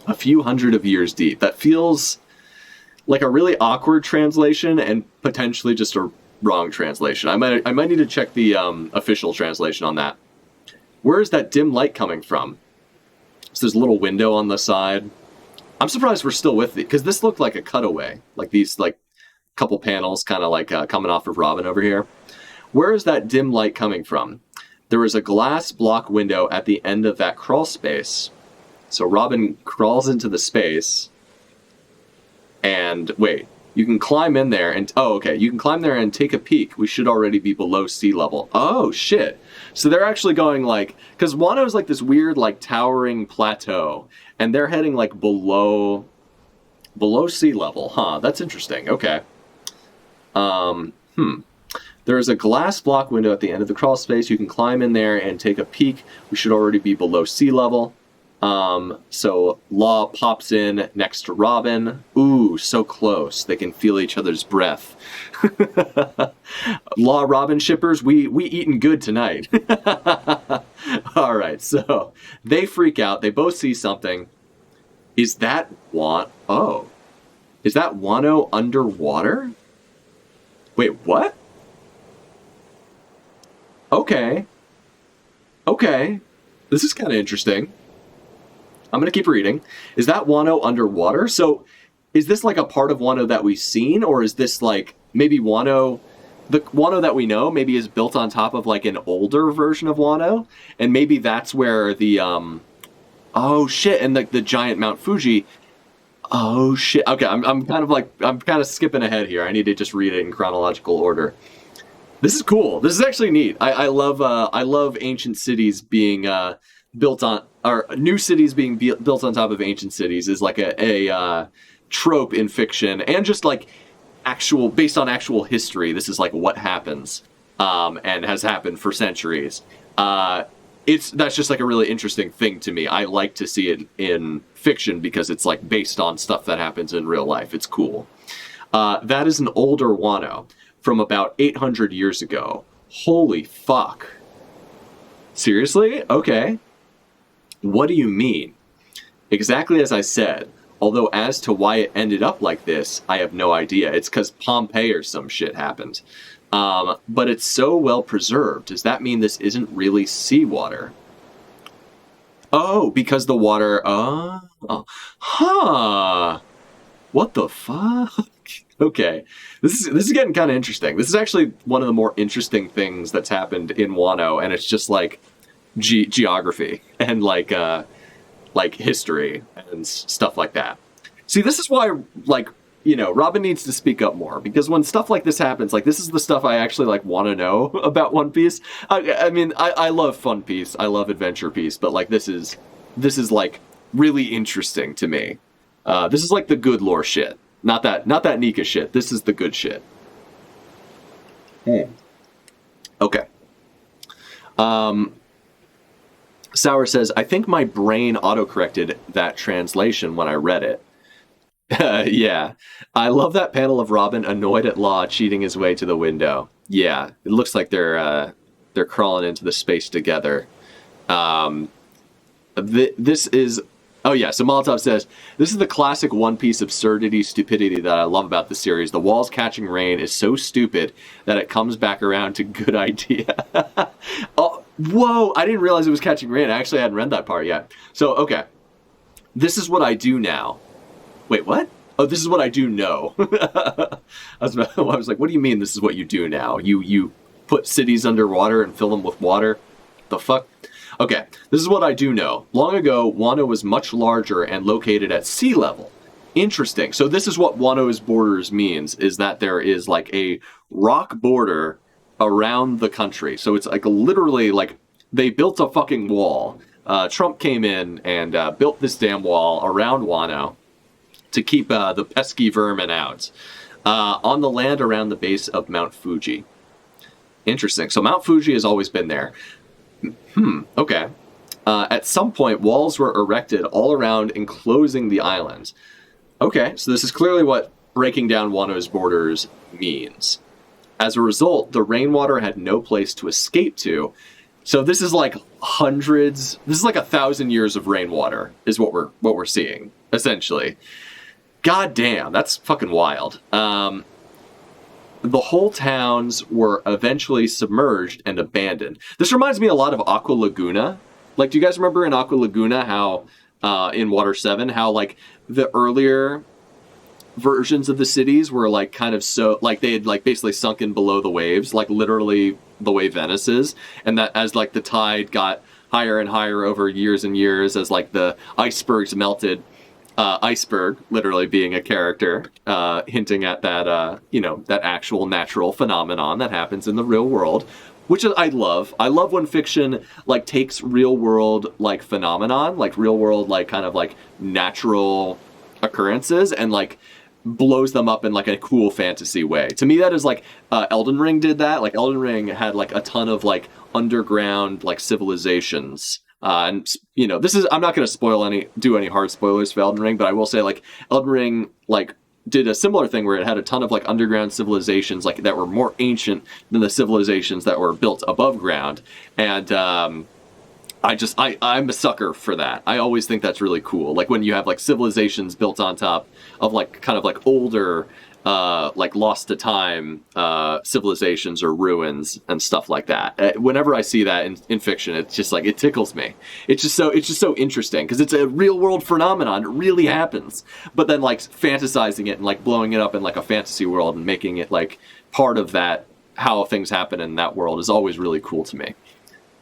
A few hundred of years deep. That feels like a really awkward translation and potentially just a wrong translation. I might need to check the official translation on that. Where is that dim light coming from? So there's a little window on the side. I'm surprised we're still with it, because this looked like a cutaway. Like these like couple panels kind of like coming off of Robin over here. Where is that dim light coming from? There is a glass block window at the end of that crawl space. So Robin crawls into the space. And wait, you can climb in there and, oh, okay, you can climb there and take a peek. We should already be below sea level. Oh, shit. So they're actually going like, because Wano's like this weird like towering plateau, and they're heading like below sea level. Huh, that's interesting. Okay. There is a glass block window at the end of the crawl space. You can climb in there and take a peek. We should already be below sea level. So Law pops in next to Robin. Ooh, so close. They can feel each other's breath. Law Robin shippers, we eating good tonight. All right, so they freak out. They both see something. Is that Wano underwater? Wait, what? Okay. This is kind of interesting. I'm going to keep reading. Is that Wano underwater? So is this like a part of Wano that we've seen? Or is this like maybe the Wano that we know maybe is built on top of like an older version of Wano? And maybe that's where the, oh shit, and the giant Mount Fuji. Oh shit. Okay, I'm kind of skipping ahead here. I need to just read it in chronological order. This is cool. This is actually neat. I love ancient cities being built on, or new cities being built on top of ancient cities is like a trope in fiction, and just like based on actual history. This is like what happens and has happened for centuries. That's just like a really interesting thing to me. I like to see it in fiction because it's like based on stuff that happens in real life. It's cool. That is an older Wano from about 800 years ago. Holy fuck. Seriously? Okay. What do you mean? Exactly as I said, although as to why it ended up like this, I have no idea. It's because Pompeii or some shit happened. But it's so well preserved. Does that mean this isn't really seawater? Oh, because the water... huh. What the fuck? Okay. This is getting kind of interesting. This is actually one of the more interesting things that's happened in Wano, and it's just like geography and like history and stuff like that. See, this is why, like, you know, Robin needs to speak up more, because when stuff like this happens, like, this is the stuff I actually like want to know about One Piece. I mean, I love Fun Piece, I love Adventure Piece, but like this is like really interesting to me. This is like the good lore shit, not that Nika shit. This is the good shit. Okay. Sour says, I think my brain autocorrected that translation when I read it. Yeah. I love that panel of Robin annoyed at Law cheating his way to the window. Yeah. It looks like they're crawling into the space together. This is Oh yeah, so Molotov says, this is the classic One Piece absurdity, stupidity that I love about the series. The walls catching rain is so stupid that it comes back around to good idea. Oh, whoa, I didn't realize it was catching rain. I actually hadn't read that part yet. So, okay. This is what I do now. Wait, what? Oh, this is what I do know. I was like, what do you mean this is what you do now? You put cities underwater and fill them with water? The fuck? Okay, this is what I do know. Long ago, Wano was much larger and located at sea level. Interesting. So this is what Wano's borders means, is that there is like a rock border around the country. So it's like literally like they built a fucking wall. Trump came in and built this damn wall around Wano to keep the pesky vermin out on the land around the base of Mount Fuji. Interesting. So Mount Fuji has always been there. Okay. At some point, walls were erected all around enclosing the island. Okay, so this is clearly what breaking down Wano's borders means. As a result, the rainwater had no place to escape to. So this is like this is like 1,000 years of rainwater is what we're seeing, essentially. God damn, that's fucking wild. The whole towns were eventually submerged and abandoned. This reminds me a lot of Aqua Laguna. Like, do you guys remember in Aqua Laguna how, in Water 7, how, like, the earlier versions of the cities were, like, kind of so, like, they had, like, basically sunken below the waves, like, literally the way Venice is. And that as, like, the tide got higher and higher over years and years, as, like, the icebergs melted, Iceberg literally being a character, hinting at that, that actual natural phenomenon that happens in the real world, which I love. I love when fiction, like, takes real world, like, phenomenon, like, real world, like, kind of, like, natural occurrences and, like, blows them up in, like, a cool fantasy way. To me, that is, like, Elden Ring did that. Like, Elden Ring had, like, a ton of, like, underground, like, civilizations. And, this is, I'm not going to do any hard spoilers for Elden Ring, but I will say, like, Elden Ring, like, did a similar thing where it had a ton of, like, underground civilizations, like, that were more ancient than the civilizations that were built above ground. And, I'm a sucker for that. I always think that's really cool. Like, when you have, like, civilizations built on top of, like, kind of, like, older, like, lost to time civilizations or ruins and stuff like that. Whenever I see that in fiction, it's just like, it tickles me. It's just so interesting because it's a real world phenomenon. It really happens. But then, like, fantasizing it and, like, blowing it up in, like, a fantasy world and making it, like, part of that, how things happen in that world is always really cool to me.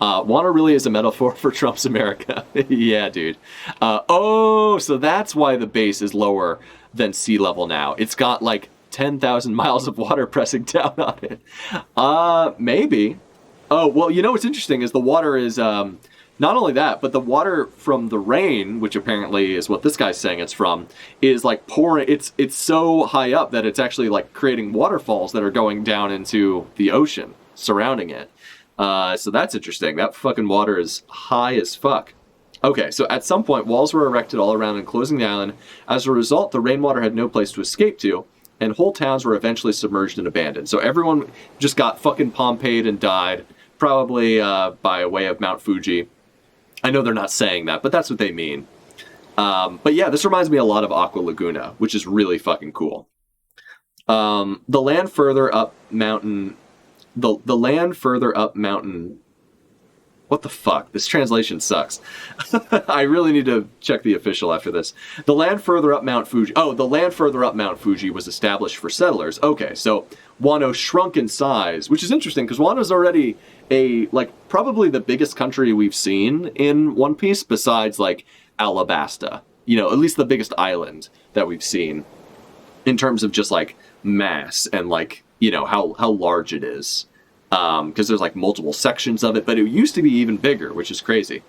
Wano really is a metaphor for Trump's America. Yeah, dude. So that's why the base is lower than sea level now. It's got, like, 10,000 miles of water pressing down on it. Maybe. Oh, well, what's interesting is the water is, not only that, but the water from the rain, which apparently is what this guy's saying it's from, is, like, pouring. It's so high up that it's actually, like, creating waterfalls that are going down into the ocean surrounding it. So that's interesting. That fucking water is high as fuck. Okay, so at some point, walls were erected all around enclosing the island. As a result, the rainwater had no place to escape to, and whole towns were eventually submerged and abandoned. So everyone just got fucking Pompeii'd and died, probably by way of Mount Fuji. I know they're not saying that, but that's what they mean. But yeah, this reminds me a lot of Aqua Laguna, which is really fucking cool. The land further up mountain... The land further up mountain... What the fuck? This translation sucks. I really need to check the official after this. The land further up Mount Fuji... Oh, the land further up Mount Fuji was established for settlers. Okay, so Wano shrunk in size, which is interesting, because Wano's already probably the biggest country we've seen in One Piece, besides, like, Alabasta. At least the biggest island that we've seen, in terms of just, like, mass and, like, how large it is. Because there's, like, multiple sections of it, but it used to be even bigger, which is crazy.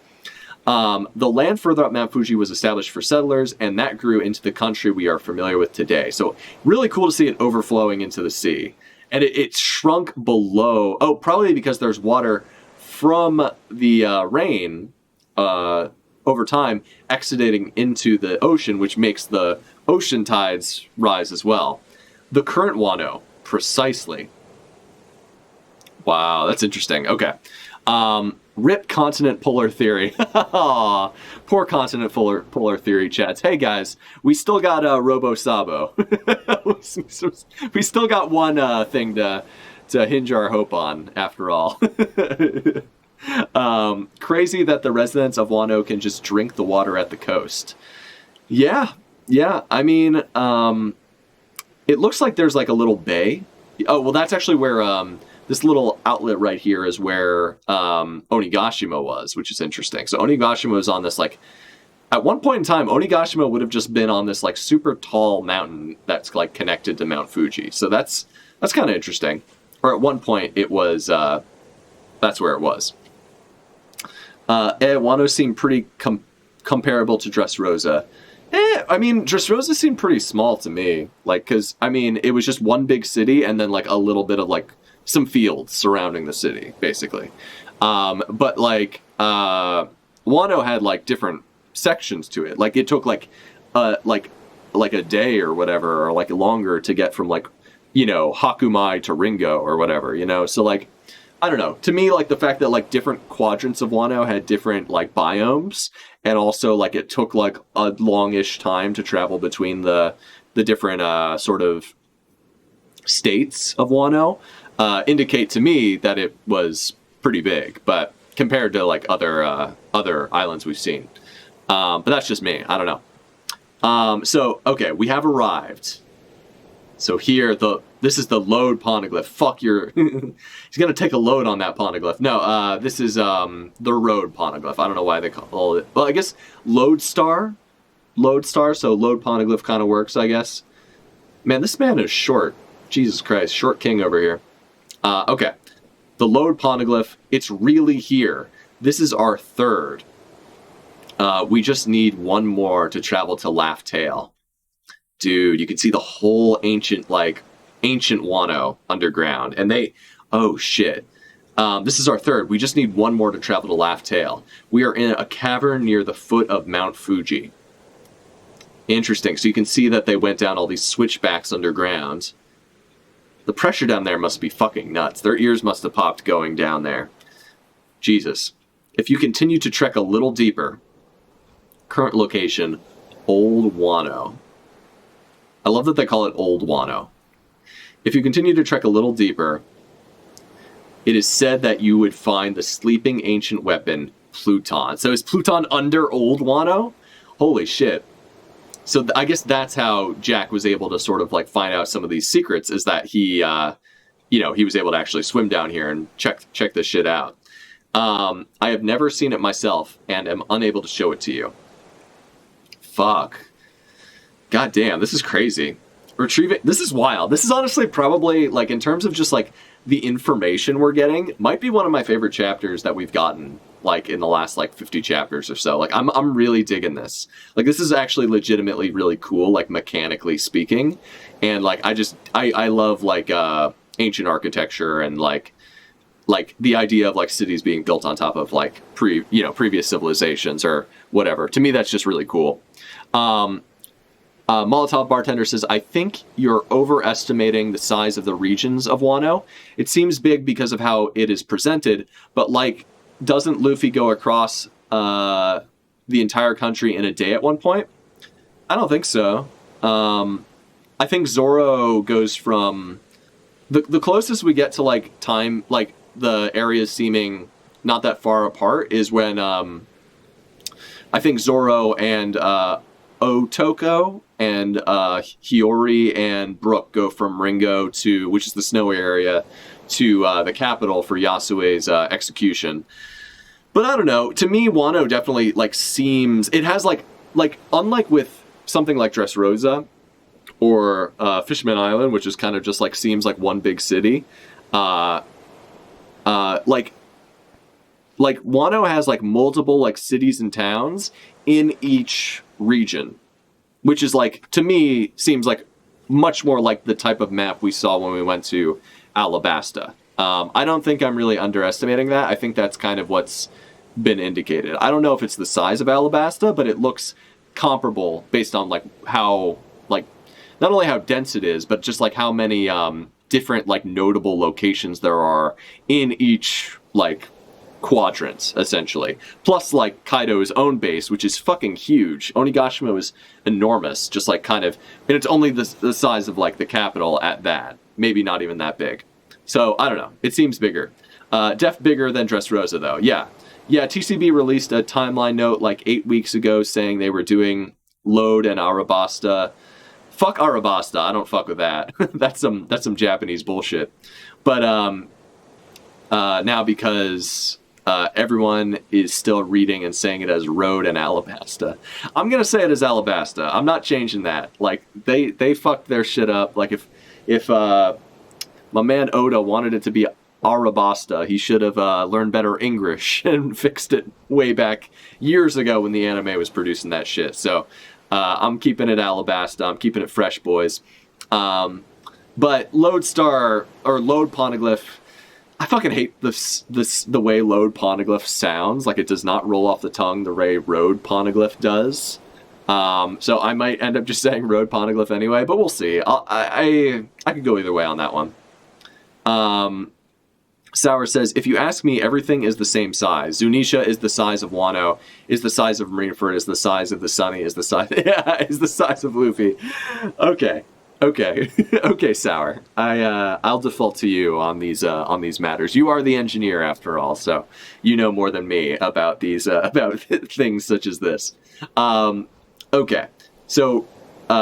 The land further up Mount Fuji was established for settlers, and that grew into the country we are familiar with today. So really cool to see it overflowing into the sea. And it shrunk below... Oh, probably because there's water from the rain over time exiting into the ocean, which makes the ocean tides rise as well. The current Wano, precisely... Wow, that's interesting. Okay. Rip continent polar theory. Aw, poor continent polar theory chats. Hey guys, we still got Robo Sabo. We still got one thing to hinge our hope on, after all. Crazy that the residents of Wano can just drink the water at the coast. Yeah. I mean, it looks like there's like a little bay. Oh, well, that's actually where this little outlet right here is where Onigashima was, which is interesting. So Onigashima is on this, like, at one point in time, Onigashima would have just been on this like super tall mountain that's like connected to Mount Fuji. So that's kind of interesting. Or at one point it was that's where it was. Wano seemed pretty comparable to Dressrosa. I mean, Dressrosa seemed pretty small to me. Like, because, I mean, it was just one big city and then, like, a little bit of, like, some fields surrounding the city, basically. But, like, Wano had, like, different sections to it. Like, it took, like a day or whatever, or, like, longer to get from, like, you know, Hakumai to Ringo or whatever, you know? So, like, I don't know. To me, like, the fact that, like, different quadrants of Wano had different, like, biomes, and also, like, it took, like, a longish time to travel between the different sort of states of Wano, indicate to me that it was pretty big, but compared to, like, other islands we've seen. But that's just me. I don't know. So, okay, we have arrived. So here, this is the load poneglyph. Fuck your... He's going to take a load on that poneglyph. No, this is the road poneglyph. I don't know why they call it... Well, I guess Lodestar, so load poneglyph kind of works, I guess. Man, this man is short. Jesus Christ, short king over here. Okay, the load poneglyph, it's really here. This is our third. We just need one more to travel to Laugh Tale. Dude, you can see the whole ancient Wano underground. And oh shit. This is our third. We just need one more to travel to Laugh Tale. We are in a cavern near the foot of Mount Fuji. Interesting. So you can see that they went down all these switchbacks underground. The pressure down there must be fucking nuts. Their ears must have popped going down there. Jesus. If you continue to trek a little deeper, current location, Old Wano. I love that they call it Old Wano. If you continue to trek a little deeper, it is said that you would find the sleeping ancient weapon, Pluton. So is Pluton under Old Wano? Holy shit. So I guess that's how Jack was able to sort of like find out some of these secrets, is that he, he was able to actually swim down here and check this shit out. I have never seen it myself and am unable to show it to you. Fuck. God damn, this is crazy. Retrieving, this is wild. This is honestly probably, like, in terms of just, like, the information we're getting, might be one of my favorite chapters that we've gotten, like, in the last, like, 50 chapters or so. Like, I'm really digging this. Like, this is actually legitimately really cool, like, mechanically speaking. And, like, I love, like, ancient architecture and, like, the idea of, like, cities being built on top of, like, previous civilizations or whatever. To me, that's just really cool. Molotov Bartender says, I think you're overestimating the size of the regions of Wano. It seems big because of how it is presented, but, like, doesn't Luffy go across the entire country in a day at one point? I don't think so. I think Zoro goes from... The closest we get to, like, time, like, the areas seeming not that far apart is when, I think Zoro and Otoko and Hiyori and Brook go from Ringo to, which is the snowy area, to the capital for Yasue's execution. But I don't know. To me, Wano definitely, like, seems... It has, like unlike with something like Dressrosa or Fishman Island, which is kind of just, like, seems like one big city, like Wano has, like, multiple, like, cities and towns in each region, which is, like, to me, seems like much more like the type of map we saw when we went to Alabasta. I don't think I'm really underestimating that. I think that's kind of what's been indicated. I don't know if it's the size of Alabasta, but it looks comparable based on, like, how, like, not only how dense it is, but just, like, how many different, like, notable locations there are in each, like, quadrants, essentially. Plus, like, Kaido's own base, which is fucking huge. Onigashima was enormous, just, like, kind of... And it's only the size of, like, the capital at that. Maybe not even that big. So, I don't know. It seems bigger. Def bigger than Dressrosa, though. Yeah. Yeah, TCB released a timeline note, like, 8 weeks ago saying they were doing Load and Arabasta. Fuck Arabasta. I don't fuck with that. That's some Japanese bullshit. But, now because... everyone is still reading and saying it as Road and Alabasta. I'm gonna say it as Alabasta. I'm not changing that. Like, they fucked their shit up. Like, if my man Oda wanted it to be Arabasta, he should have learned better English and fixed it way back years ago when the anime was producing that shit. So I'm keeping it Alabasta. I'm keeping it fresh, boys. But Lodestar or Load Poneglyph, I fucking hate the way Load Poneglyph sounds. Like, it does not roll off the tongue the way Road Poneglyph does. So I might end up just saying Road Poneglyph anyway, but we'll see. I could go either way on that one. Sour says, if you ask me, everything is the same size. Zunisha is the size of Wano, is the size of Marineford, is the size of the Sunny, is the size is the size of Luffy. Okay. Okay, Sour. I'll default to you on these matters. You are the engineer, after all, so you know more than me about these about things such as this. Okay, so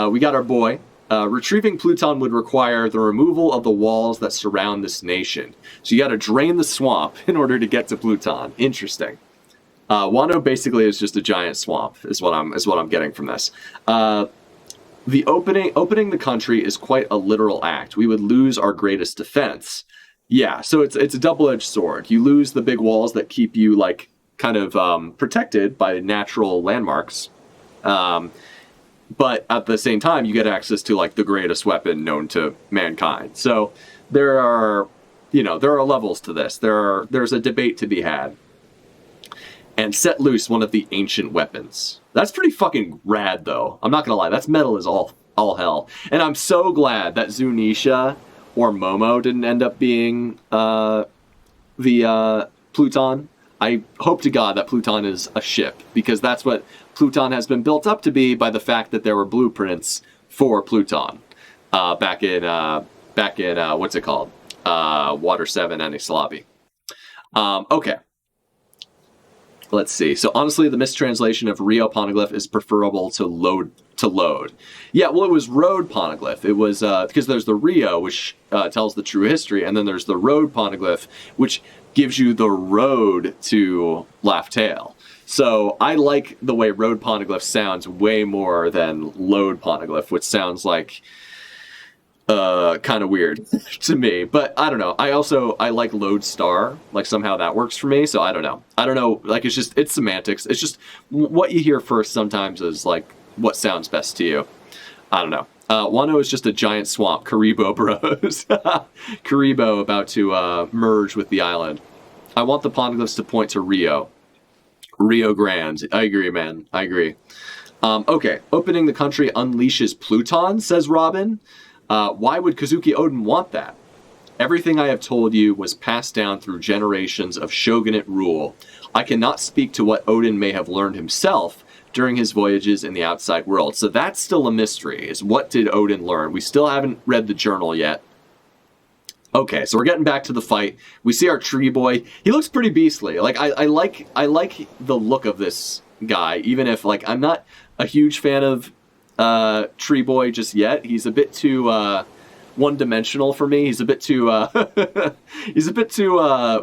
we got our boy. Retrieving Pluton would require the removal of the walls that surround this nation. So you got to drain the swamp in order to get to Pluton. Interesting. Wano basically is just a giant swamp, is what I'm getting from this. The opening the country is quite a literal act. We would lose our greatest defense. Yeah, so it's a double-edged sword. You lose the big walls that keep you, like, kind of protected by natural landmarks. But at the same time, you get access to, like, the greatest weapon known to mankind. So there are levels to this. There's a debate to be had. And set loose one of the ancient weapons. That's pretty fucking rad, though. I'm not gonna lie, that's metal as all hell. And I'm so glad that Zunisha or Momo didn't end up being the Pluton. I hope to God that Pluton is a ship, because that's what Pluton has been built up to be by the fact that there were blueprints for Pluton back in what's it called? Water 7 and Islabi. Okay. Let's see. So honestly, the mistranslation of Rio Poneglyph is preferable to load. Yeah, well, it was Road Poneglyph. It was because there's the Rio, which tells the true history, and then there's the Road Poneglyph, which gives you the road to Laugh Tale. So I like the way Road Poneglyph sounds way more than Load Poneglyph, which sounds like kind of weird to me. But I don't know. I like Lodestar. Like, somehow that works for me. So I don't know. Like, it's semantics. It's just what you hear first sometimes is like what sounds best to you. I don't know. Wano is just a giant swamp. Karibo bros. Karibo about to merge with the island. I want the Poneglyphs to point to Rio. Rio Grande. I agree, man. I agree. Okay. Opening the country unleashes Pluton, says Robin. Why would Kazuki Odin want that? Everything I have told you was passed down through generations of shogunate rule. I cannot speak to what Odin may have learned himself during his voyages in the outside world. So that's still a mystery, is what did Odin learn? We still haven't read the journal yet. Okay, so we're getting back to the fight. We see our tree boy. He looks pretty beastly. Like, I like the look of this guy, even if, like, I'm not a huge fan of Tree Boy just yet. He's a bit too one-dimensional for me. He's a bit too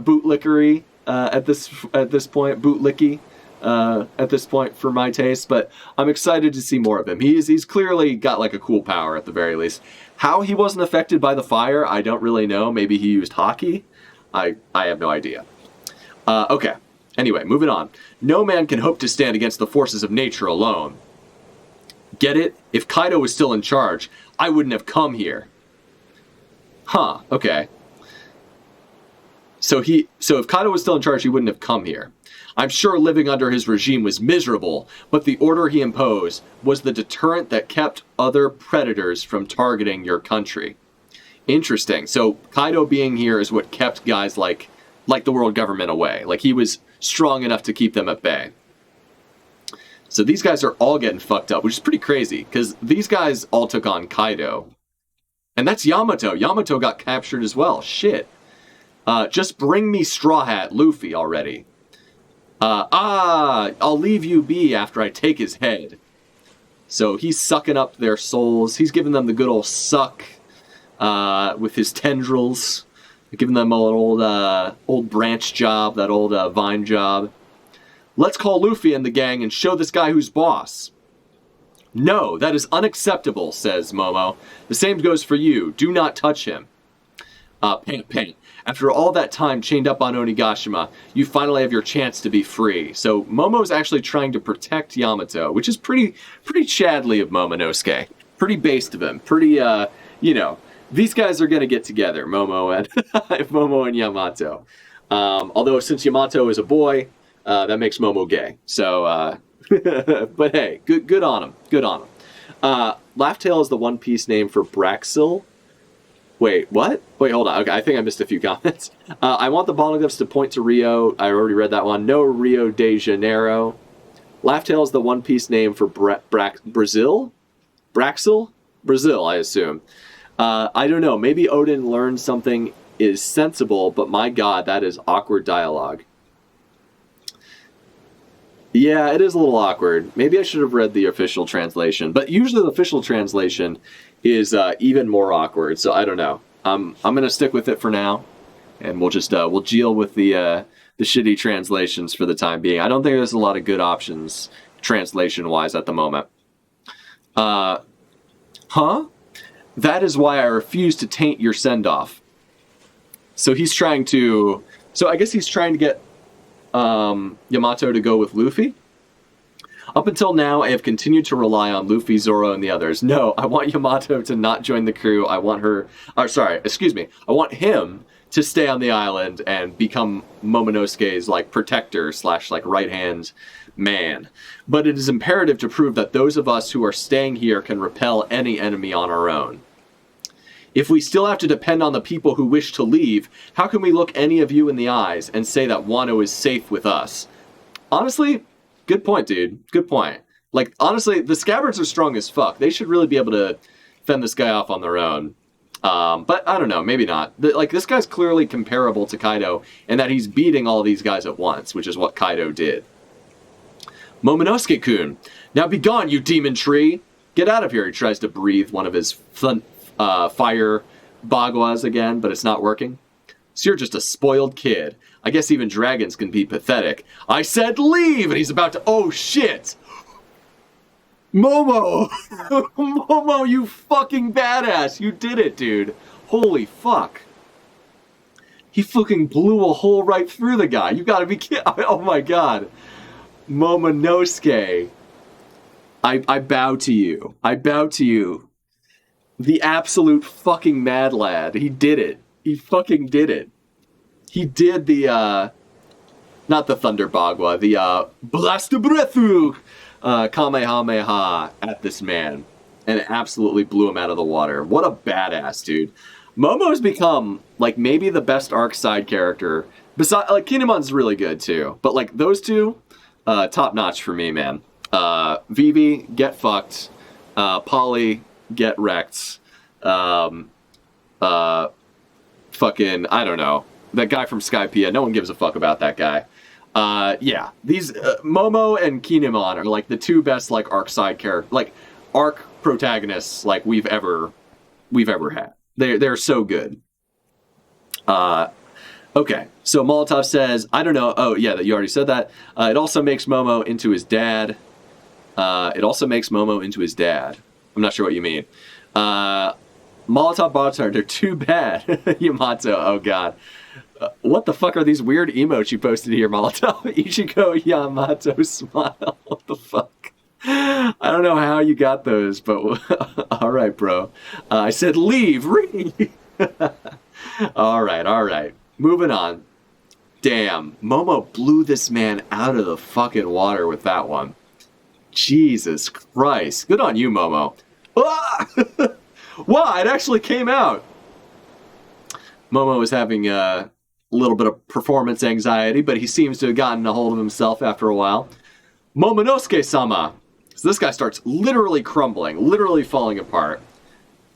bootlickery at this point, bootlicky at this point for my taste. But I'm excited to see more of him. He's clearly got like a cool power at the very least. How he wasn't affected by the fire, I don't really know. Maybe he used hockey. I have no idea. Okay. Anyway, moving on. No man can hope to stand against the forces of nature alone. Get it? If Kaido was still in charge, I wouldn't have come here. Huh, okay. So if Kaido was still in charge, he wouldn't have come here. I'm sure living under his regime was miserable, but the order he imposed was the deterrent that kept other predators from targeting your country. Interesting. So Kaido being here is what kept guys like like the world government away. Like he was strong enough to keep them at bay. So these guys are all getting fucked up, which is pretty crazy, because these guys all took on Kaido. And that's Yamato. Yamato got captured as well. Shit. Just bring me Straw Hat Luffy already. I'll leave you be after I take his head. So he's sucking up their souls. He's giving them the good old suck with his tendrils. Giving them an old branch job, that old vine job. Let's call Luffy and the gang and show this guy who's boss. No, that is unacceptable, says Momo. The same goes for you. Do not touch him. Pain. After all that time chained up on Onigashima, you finally have your chance to be free. So Momo's actually trying to protect Yamato, which is pretty Chadley of Momonosuke. Pretty based of him. Pretty, these guys are going to get together, Momo and Yamato. Although since Yamato is a boy, that makes Momo gay. So, but hey, good on him. Good on him. Laughtail is the One Piece name for Braxil. Wait, what? Wait, hold on. Okay, I think I missed a few comments. I want the Bonoglyphs to point to Rio. I already read that one. No, Rio de Janeiro. Laughtail is the One Piece name for Brazil? Braxil? Brazil, I assume. I don't know. Maybe Odin learned something is sensible, but my god, that is awkward dialogue. Yeah, it is a little awkward. Maybe I should have read the official translation. But usually the official translation is even more awkward, so I don't know. I'm going to stick with it for now, and we'll just we'll deal with the shitty translations for the time being. I don't think there's a lot of good options translation-wise at the moment. Huh? That is why I refuse to taint your send-off. So he's trying to... So I guess he's trying to get Yamato to go with Luffy. Up until now, I have continued to rely on Luffy, Zoro, and the others. No, I want Yamato to not join the crew. I want I want him to stay on the island and become Momonosuke's protector / right-hand man. But it is imperative to prove that those of us who are staying here can repel any enemy on our own. If we still have to depend on the people who wish to leave, how can we look any of you in the eyes and say that Wano is safe with us? Honestly, good point, dude. Good point. Honestly, the Scabbards are strong as fuck. They should really be able to fend this guy off on their own. But I don't know, maybe not. This guy's clearly comparable to Kaido in that he's beating all these guys at once, which is what Kaido did. Momonosuke-kun, now be gone, you demon tree! Get out of here, he tries to breathe one of his fire bagwas again, but it's not working. So you're just a spoiled kid. I guess even dragons can be pathetic. I said leave! And he's about to... Oh, shit! Momo! Momo, you fucking badass! You did it, dude. Holy fuck. He fucking blew a hole right through the guy. You gotta be kidding. Oh my god. Momonosuke. I bow to you. I bow to you. The absolute fucking mad lad. He did it. He fucking did it. He did the, not the Thunder Bagua, the, Blast the Breath through, Kamehameha at this man. And it absolutely blew him out of the water. What a badass, dude. Momo's become, maybe the best arc side character. Besides, Kinemon's really good, too. But, those two, top notch for me, man. Vivi, get fucked. Polly, get wrecked. Fucking, I don't know. That guy from Skypiea, no one gives a fuck about that guy. Yeah, these, Momo and Kinemon are, the two best, arc side characters, arc protagonists, we've ever had. They're so good. Okay, so Molotov says, I don't know, oh, yeah, you already said that. It also makes Momo into his dad. I'm not sure what you mean. Molotov bots are, they're too bad. Yamato, oh god. What the fuck are these weird emotes you posted here, Molotov? Ichigo Yamato smile. What the fuck? I don't know how you got those, but alright, bro. I said leave, read. Alright. Moving on. Damn, Momo blew this man out of the fucking water with that one. Jesus Christ. Good on you, Momo. Ah! Wow, it actually came out. Momo was having a little bit of performance anxiety, but he seems to have gotten a hold of himself after a while. Momonosuke-sama. So this guy starts literally crumbling, literally falling apart.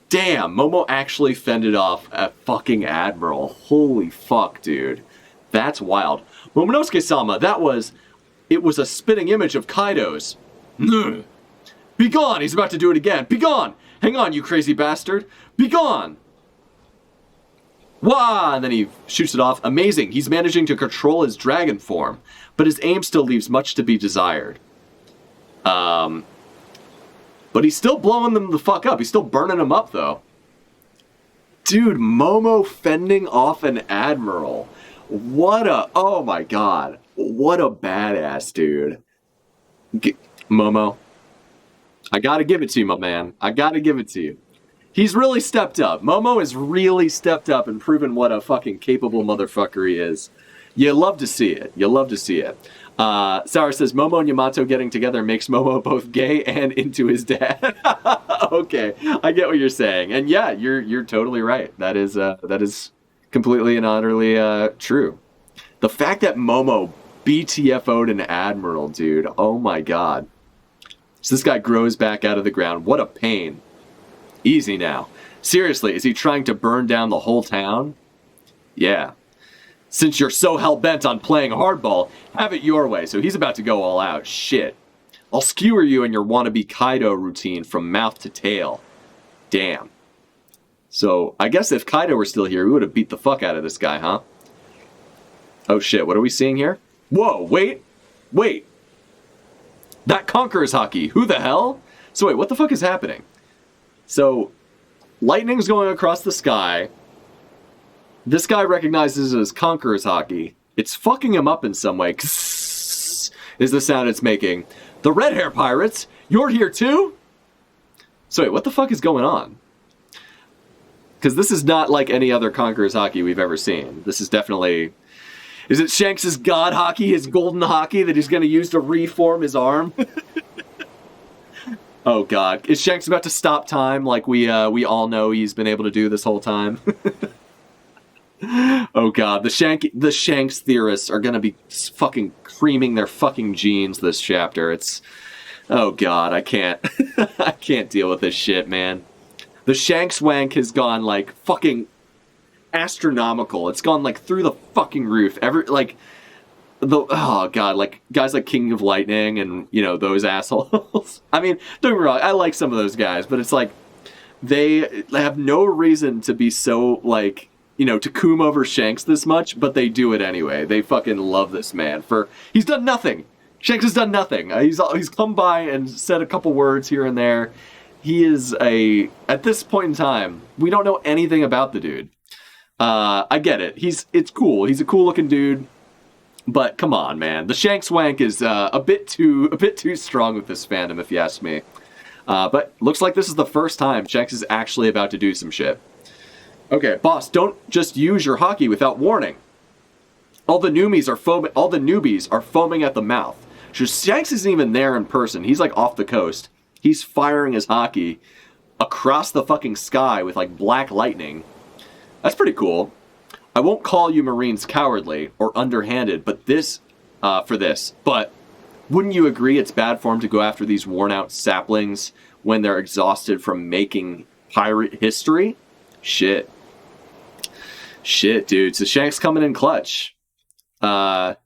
Damn, Momo actually fended off a fucking admiral. Holy fuck, dude. That's wild. Momonosuke-sama, it was a spitting image of Kaido's. Be gone! He's about to do it again. Be gone! Hang on, you crazy bastard. Be gone! Wah! And then he shoots it off. Amazing. He's managing to control his dragon form, but his aim still leaves much to be desired. But he's still blowing them the fuck up. He's still burning them up, though. Dude, Momo fending off an admiral. Oh my god. What a badass, dude. Momo. I gotta give it to you, my man. I gotta give it to you. He's really stepped up. Momo has really stepped up and proven what a fucking capable motherfucker he is. You love to see it. You love to see it. Sarah says, Momo and Yamato getting together makes Momo both gay and into his dad. Okay, I get what you're saying. And yeah, you're totally right. That is completely and utterly true. The fact that Momo BTFO'd an admiral, dude. Oh my god. So this guy grows back out of the ground. What a pain. Easy now. Seriously, is he trying to burn down the whole town? Yeah. Since you're so hell-bent on playing hardball, have it your way. So he's about to go all out. Shit. I'll skewer you in your wannabe Kaido routine from mouth to tail. Damn. So I guess if Kaido were still here, we would have beat the fuck out of this guy, huh? Oh shit, what are we seeing here? Whoa, wait. That Conqueror's Hockey. Who the hell? So wait, what the fuck is happening? So, lightning's going across the sky. This guy recognizes it as Conqueror's Hockey. It's fucking him up in some way. Is the sound it's making. The red hair pirates, you're here too? So wait, what the fuck is going on? Because this is not like any other Conqueror's Hockey we've ever seen. This is definitely... Is it Shanks' god hockey, his golden hockey that he's going to use to reform his arm? Oh god, is Shanks about to stop time like we all know he's been able to do this whole time? Oh god, the Shanks theorists are gonna be fucking creaming their fucking jeans this chapter. Oh god, I can't I can't deal with this shit, man. The Shanks wank has gone like fucking astronomical. It's gone like through the fucking roof. Oh god, like guys like King of Lightning and, you know, those assholes. I mean, don't get me wrong, I like some of those guys, but it's like they have no reason to be so, like, you know, to coom over Shanks this much, but they do it anyway. They fucking love this man for... He's done nothing. Shanks has done nothing. He's come by and said a couple words here and there. He is at this point in time, we don't know anything about the dude. I get it. It's cool. He's a cool looking dude. But come on, man. The Shanks wank is a bit too strong with this fandom, if you ask me. But looks like this is the first time Shanks is actually about to do some shit. Okay, boss, don't just use your hockey without warning. All the newbies are foaming at the mouth. So Shanks isn't even there in person. He's like off the coast. He's firing his hockey across the fucking sky with like black lightning. That's pretty cool. I won't call you Marines cowardly or underhanded, but But wouldn't you agree it's bad form to go after these worn-out saplings when they're exhausted from making pirate history? Shit, dude. So Shanks coming in clutch. So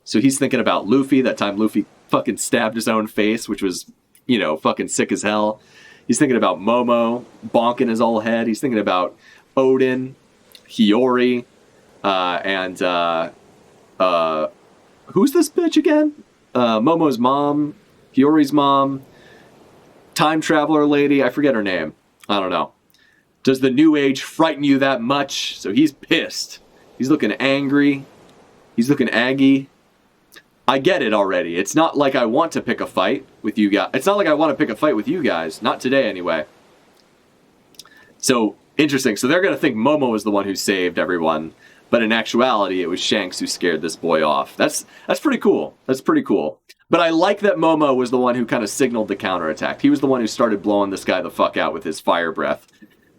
he's thinking about Luffy. That time Luffy fucking stabbed his own face, which was, you know, fucking sick as hell. He's thinking about Momo bonking his old head. He's thinking about Odin, Hiyori, and who's this bitch again? Momo's mom, Hiyori's mom, time traveler lady, I forget her name. I don't know. Does the new age frighten you that much? So he's pissed. He's looking angry. He's looking aggy. I get it already. It's not like I want to pick a fight with you guys. It's not like I want to pick a fight with you guys. Not today, anyway. So... interesting. So they're going to think Momo was the one who saved everyone, but in actuality, it was Shanks who scared this boy off. That's pretty cool. That's pretty cool. But I like that Momo was the one who kind of signaled the counterattack. He was the one who started blowing this guy the fuck out with his fire breath.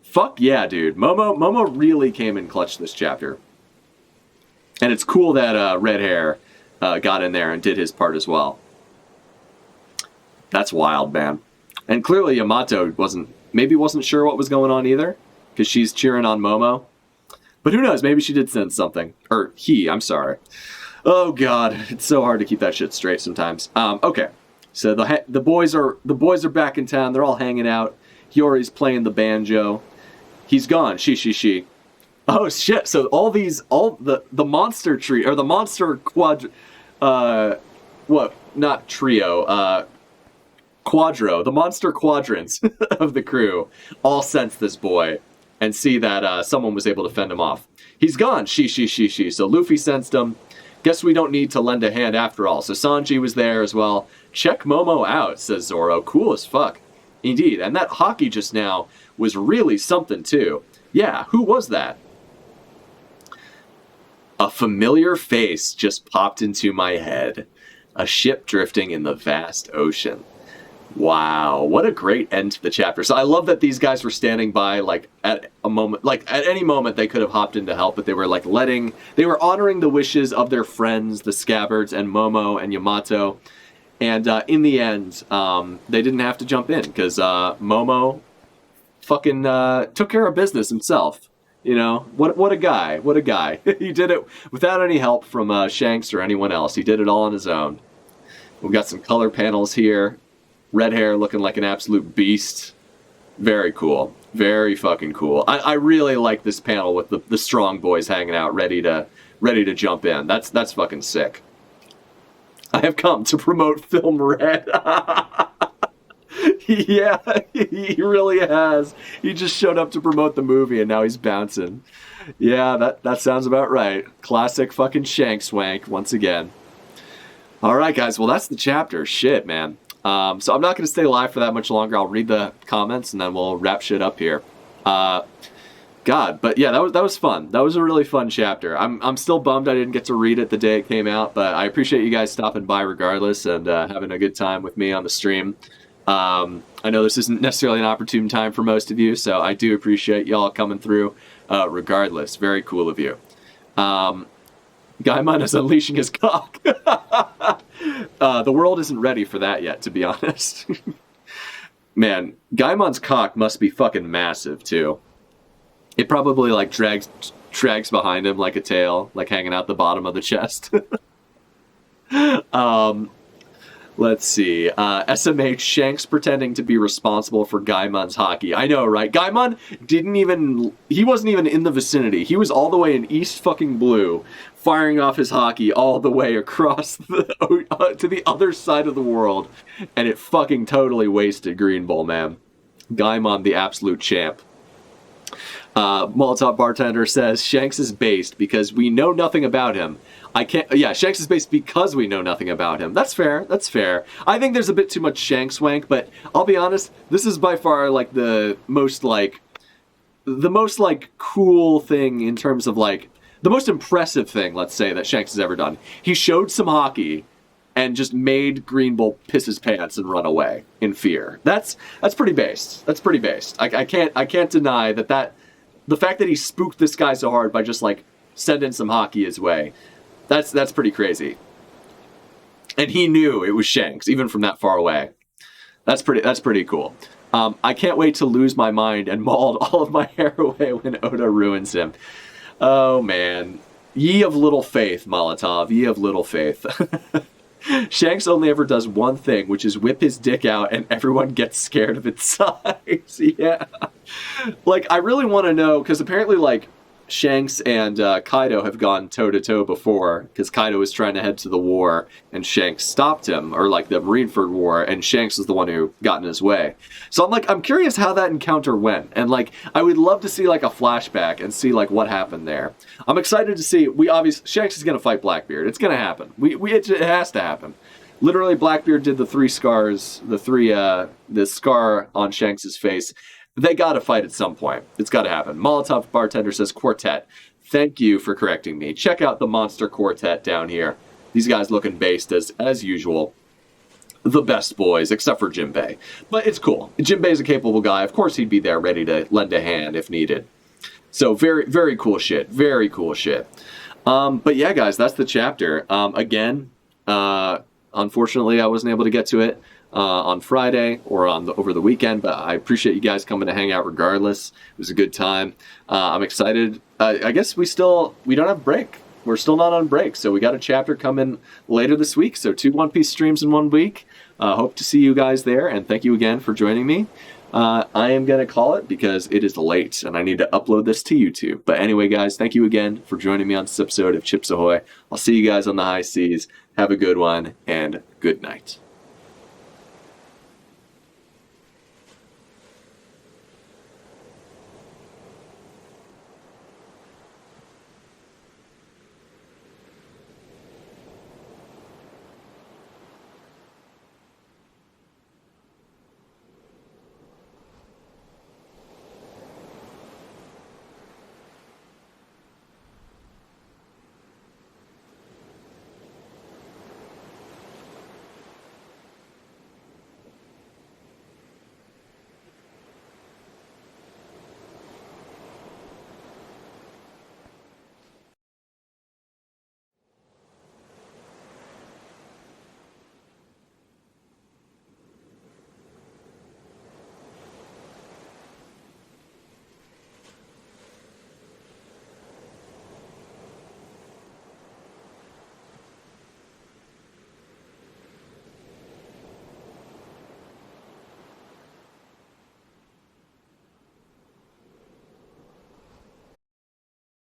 Fuck yeah, dude. Momo really came in clutch this chapter. And it's cool that Red Hair got in there and did his part as well. That's wild, man. And clearly Yamato wasn't sure what was going on either, because she's cheering on Momo. But who knows? Maybe she did sense something. Or he, I'm sorry. Oh god, it's so hard to keep that shit straight sometimes. Okay. So the boys are back in town. They're all hanging out. Hiyori's playing the banjo. He's gone. She. Oh shit! So all the monster tree or the monster quadro, the monster quadrants of the crew all sense this boy and see that someone was able to fend him off. He's gone. She. So Luffy sensed him. Guess we don't need to lend a hand after all. So Sanji was there as well. Check Momo out, says Zoro. Cool as fuck. Indeed. And that hockey just now was really something too. Yeah, who was that? A familiar face just popped into my head. A ship drifting in the vast ocean. Wow, what a great end to the chapter. So I love that these guys were standing by, like, at a moment, like, at any moment they could have hopped in to help, but they were, like, they were honoring the wishes of their friends, the Scabbards, and Momo and Yamato. And in the end, they didn't have to jump in, because Momo fucking took care of business himself. You know, what a guy, what a guy. He did it without any help from Shanks or anyone else. He did it all on his own. We've got some color panels here. Red Hair looking like an absolute beast. Very cool. Very fucking cool. I really like this panel with the strong boys hanging out, ready to jump in. That's fucking sick. I have come to promote Film Red. Yeah, he really has. He just showed up to promote the movie and now he's bouncing. Yeah, that sounds about right. Classic fucking Shanks wank once again. Alright guys, well that's the chapter. Shit, man. So I'm not going to stay live for that much longer. I'll read the comments and then we'll wrap shit up here. God, but yeah, that was fun. That was a really fun chapter. I'm still bummed I didn't get to read it the day it came out, but I appreciate you guys stopping by regardless and having a good time with me on the stream. I know this isn't necessarily an opportune time for most of you, so I do appreciate y'all coming through regardless. Very cool of you. Gaimon is unleashing his cock. The world isn't ready for that yet, to be honest. Man, Gaimon's cock must be fucking massive, too. It probably, like, drags behind him like a tail, like hanging out the bottom of the chest. Let's see. SMH Shanks pretending to be responsible for Gaimon's hockey. I know, right? Gaimon he wasn't even in the vicinity. He was all the way in East fucking Blue, firing off his hockey all the way across to the other side of the world, and it fucking totally wasted Greenbull, man. Gaimon, the absolute champ. Molotov Bartender says, Shanks is based because we know nothing about him. Shanks is based because we know nothing about him. That's fair. I think there's a bit too much Shanks wank, but I'll be honest, this is by far like the most cool thing in terms of like the most impressive thing, let's say, that Shanks has ever done. He showed some hockey and just made Greenbull piss his pants and run away in fear. That's pretty based. I can't deny that the fact that he spooked this guy so hard by just like sending some hockey his way. That's pretty crazy. And he knew it was Shanks, even from that far away. That's pretty cool. I can't wait to lose my mind and maul all of my hair away when Oda ruins him. Oh, man. Ye of little faith, Molotov. Ye of little faith. Shanks only ever does one thing, which is whip his dick out and everyone gets scared of its size. Yeah. Like, I really want to know, because apparently, like, Shanks and Kaido have gone toe-to-toe before, because Kaido was trying to head to the war, and Shanks stopped him, or like the Marineford War, and Shanks was the one who got in his way. So I'm curious how that encounter went, and like, I would love to see like a flashback and see like what happened there. I'm excited to see, Shanks is going to fight Blackbeard. It's going to happen. It has to happen. Literally, Blackbeard did the scar on Shanks' face. They gotta fight at some point. It's gotta happen. Molotov Bartender says, Quartet. Thank you for correcting me. Check out the Monster Quartet down here. These guys looking based as usual. The best boys, except for Jinbei. But it's cool. Jinbei's a capable guy. Of course he'd be there ready to lend a hand if needed. So very, very cool shit. Very cool shit. But yeah, guys, that's the chapter. Again, unfortunately, I wasn't able to get to it on Friday or over the weekend, but I appreciate you guys coming to hang out regardless. It was a good time. I'm excited. I guess we don't have break. We're still not on break, so we got a chapter coming later this week. So 2 One Piece streams in 1 week. Hope to see you guys there, and thank you again for joining me. I am going to call it because it is late and I need to upload this to YouTube. But anyway, guys, thank you again for joining me on this episode of ChipZ Ahoy. I'll see you guys on the high seas. Have a good one and good night.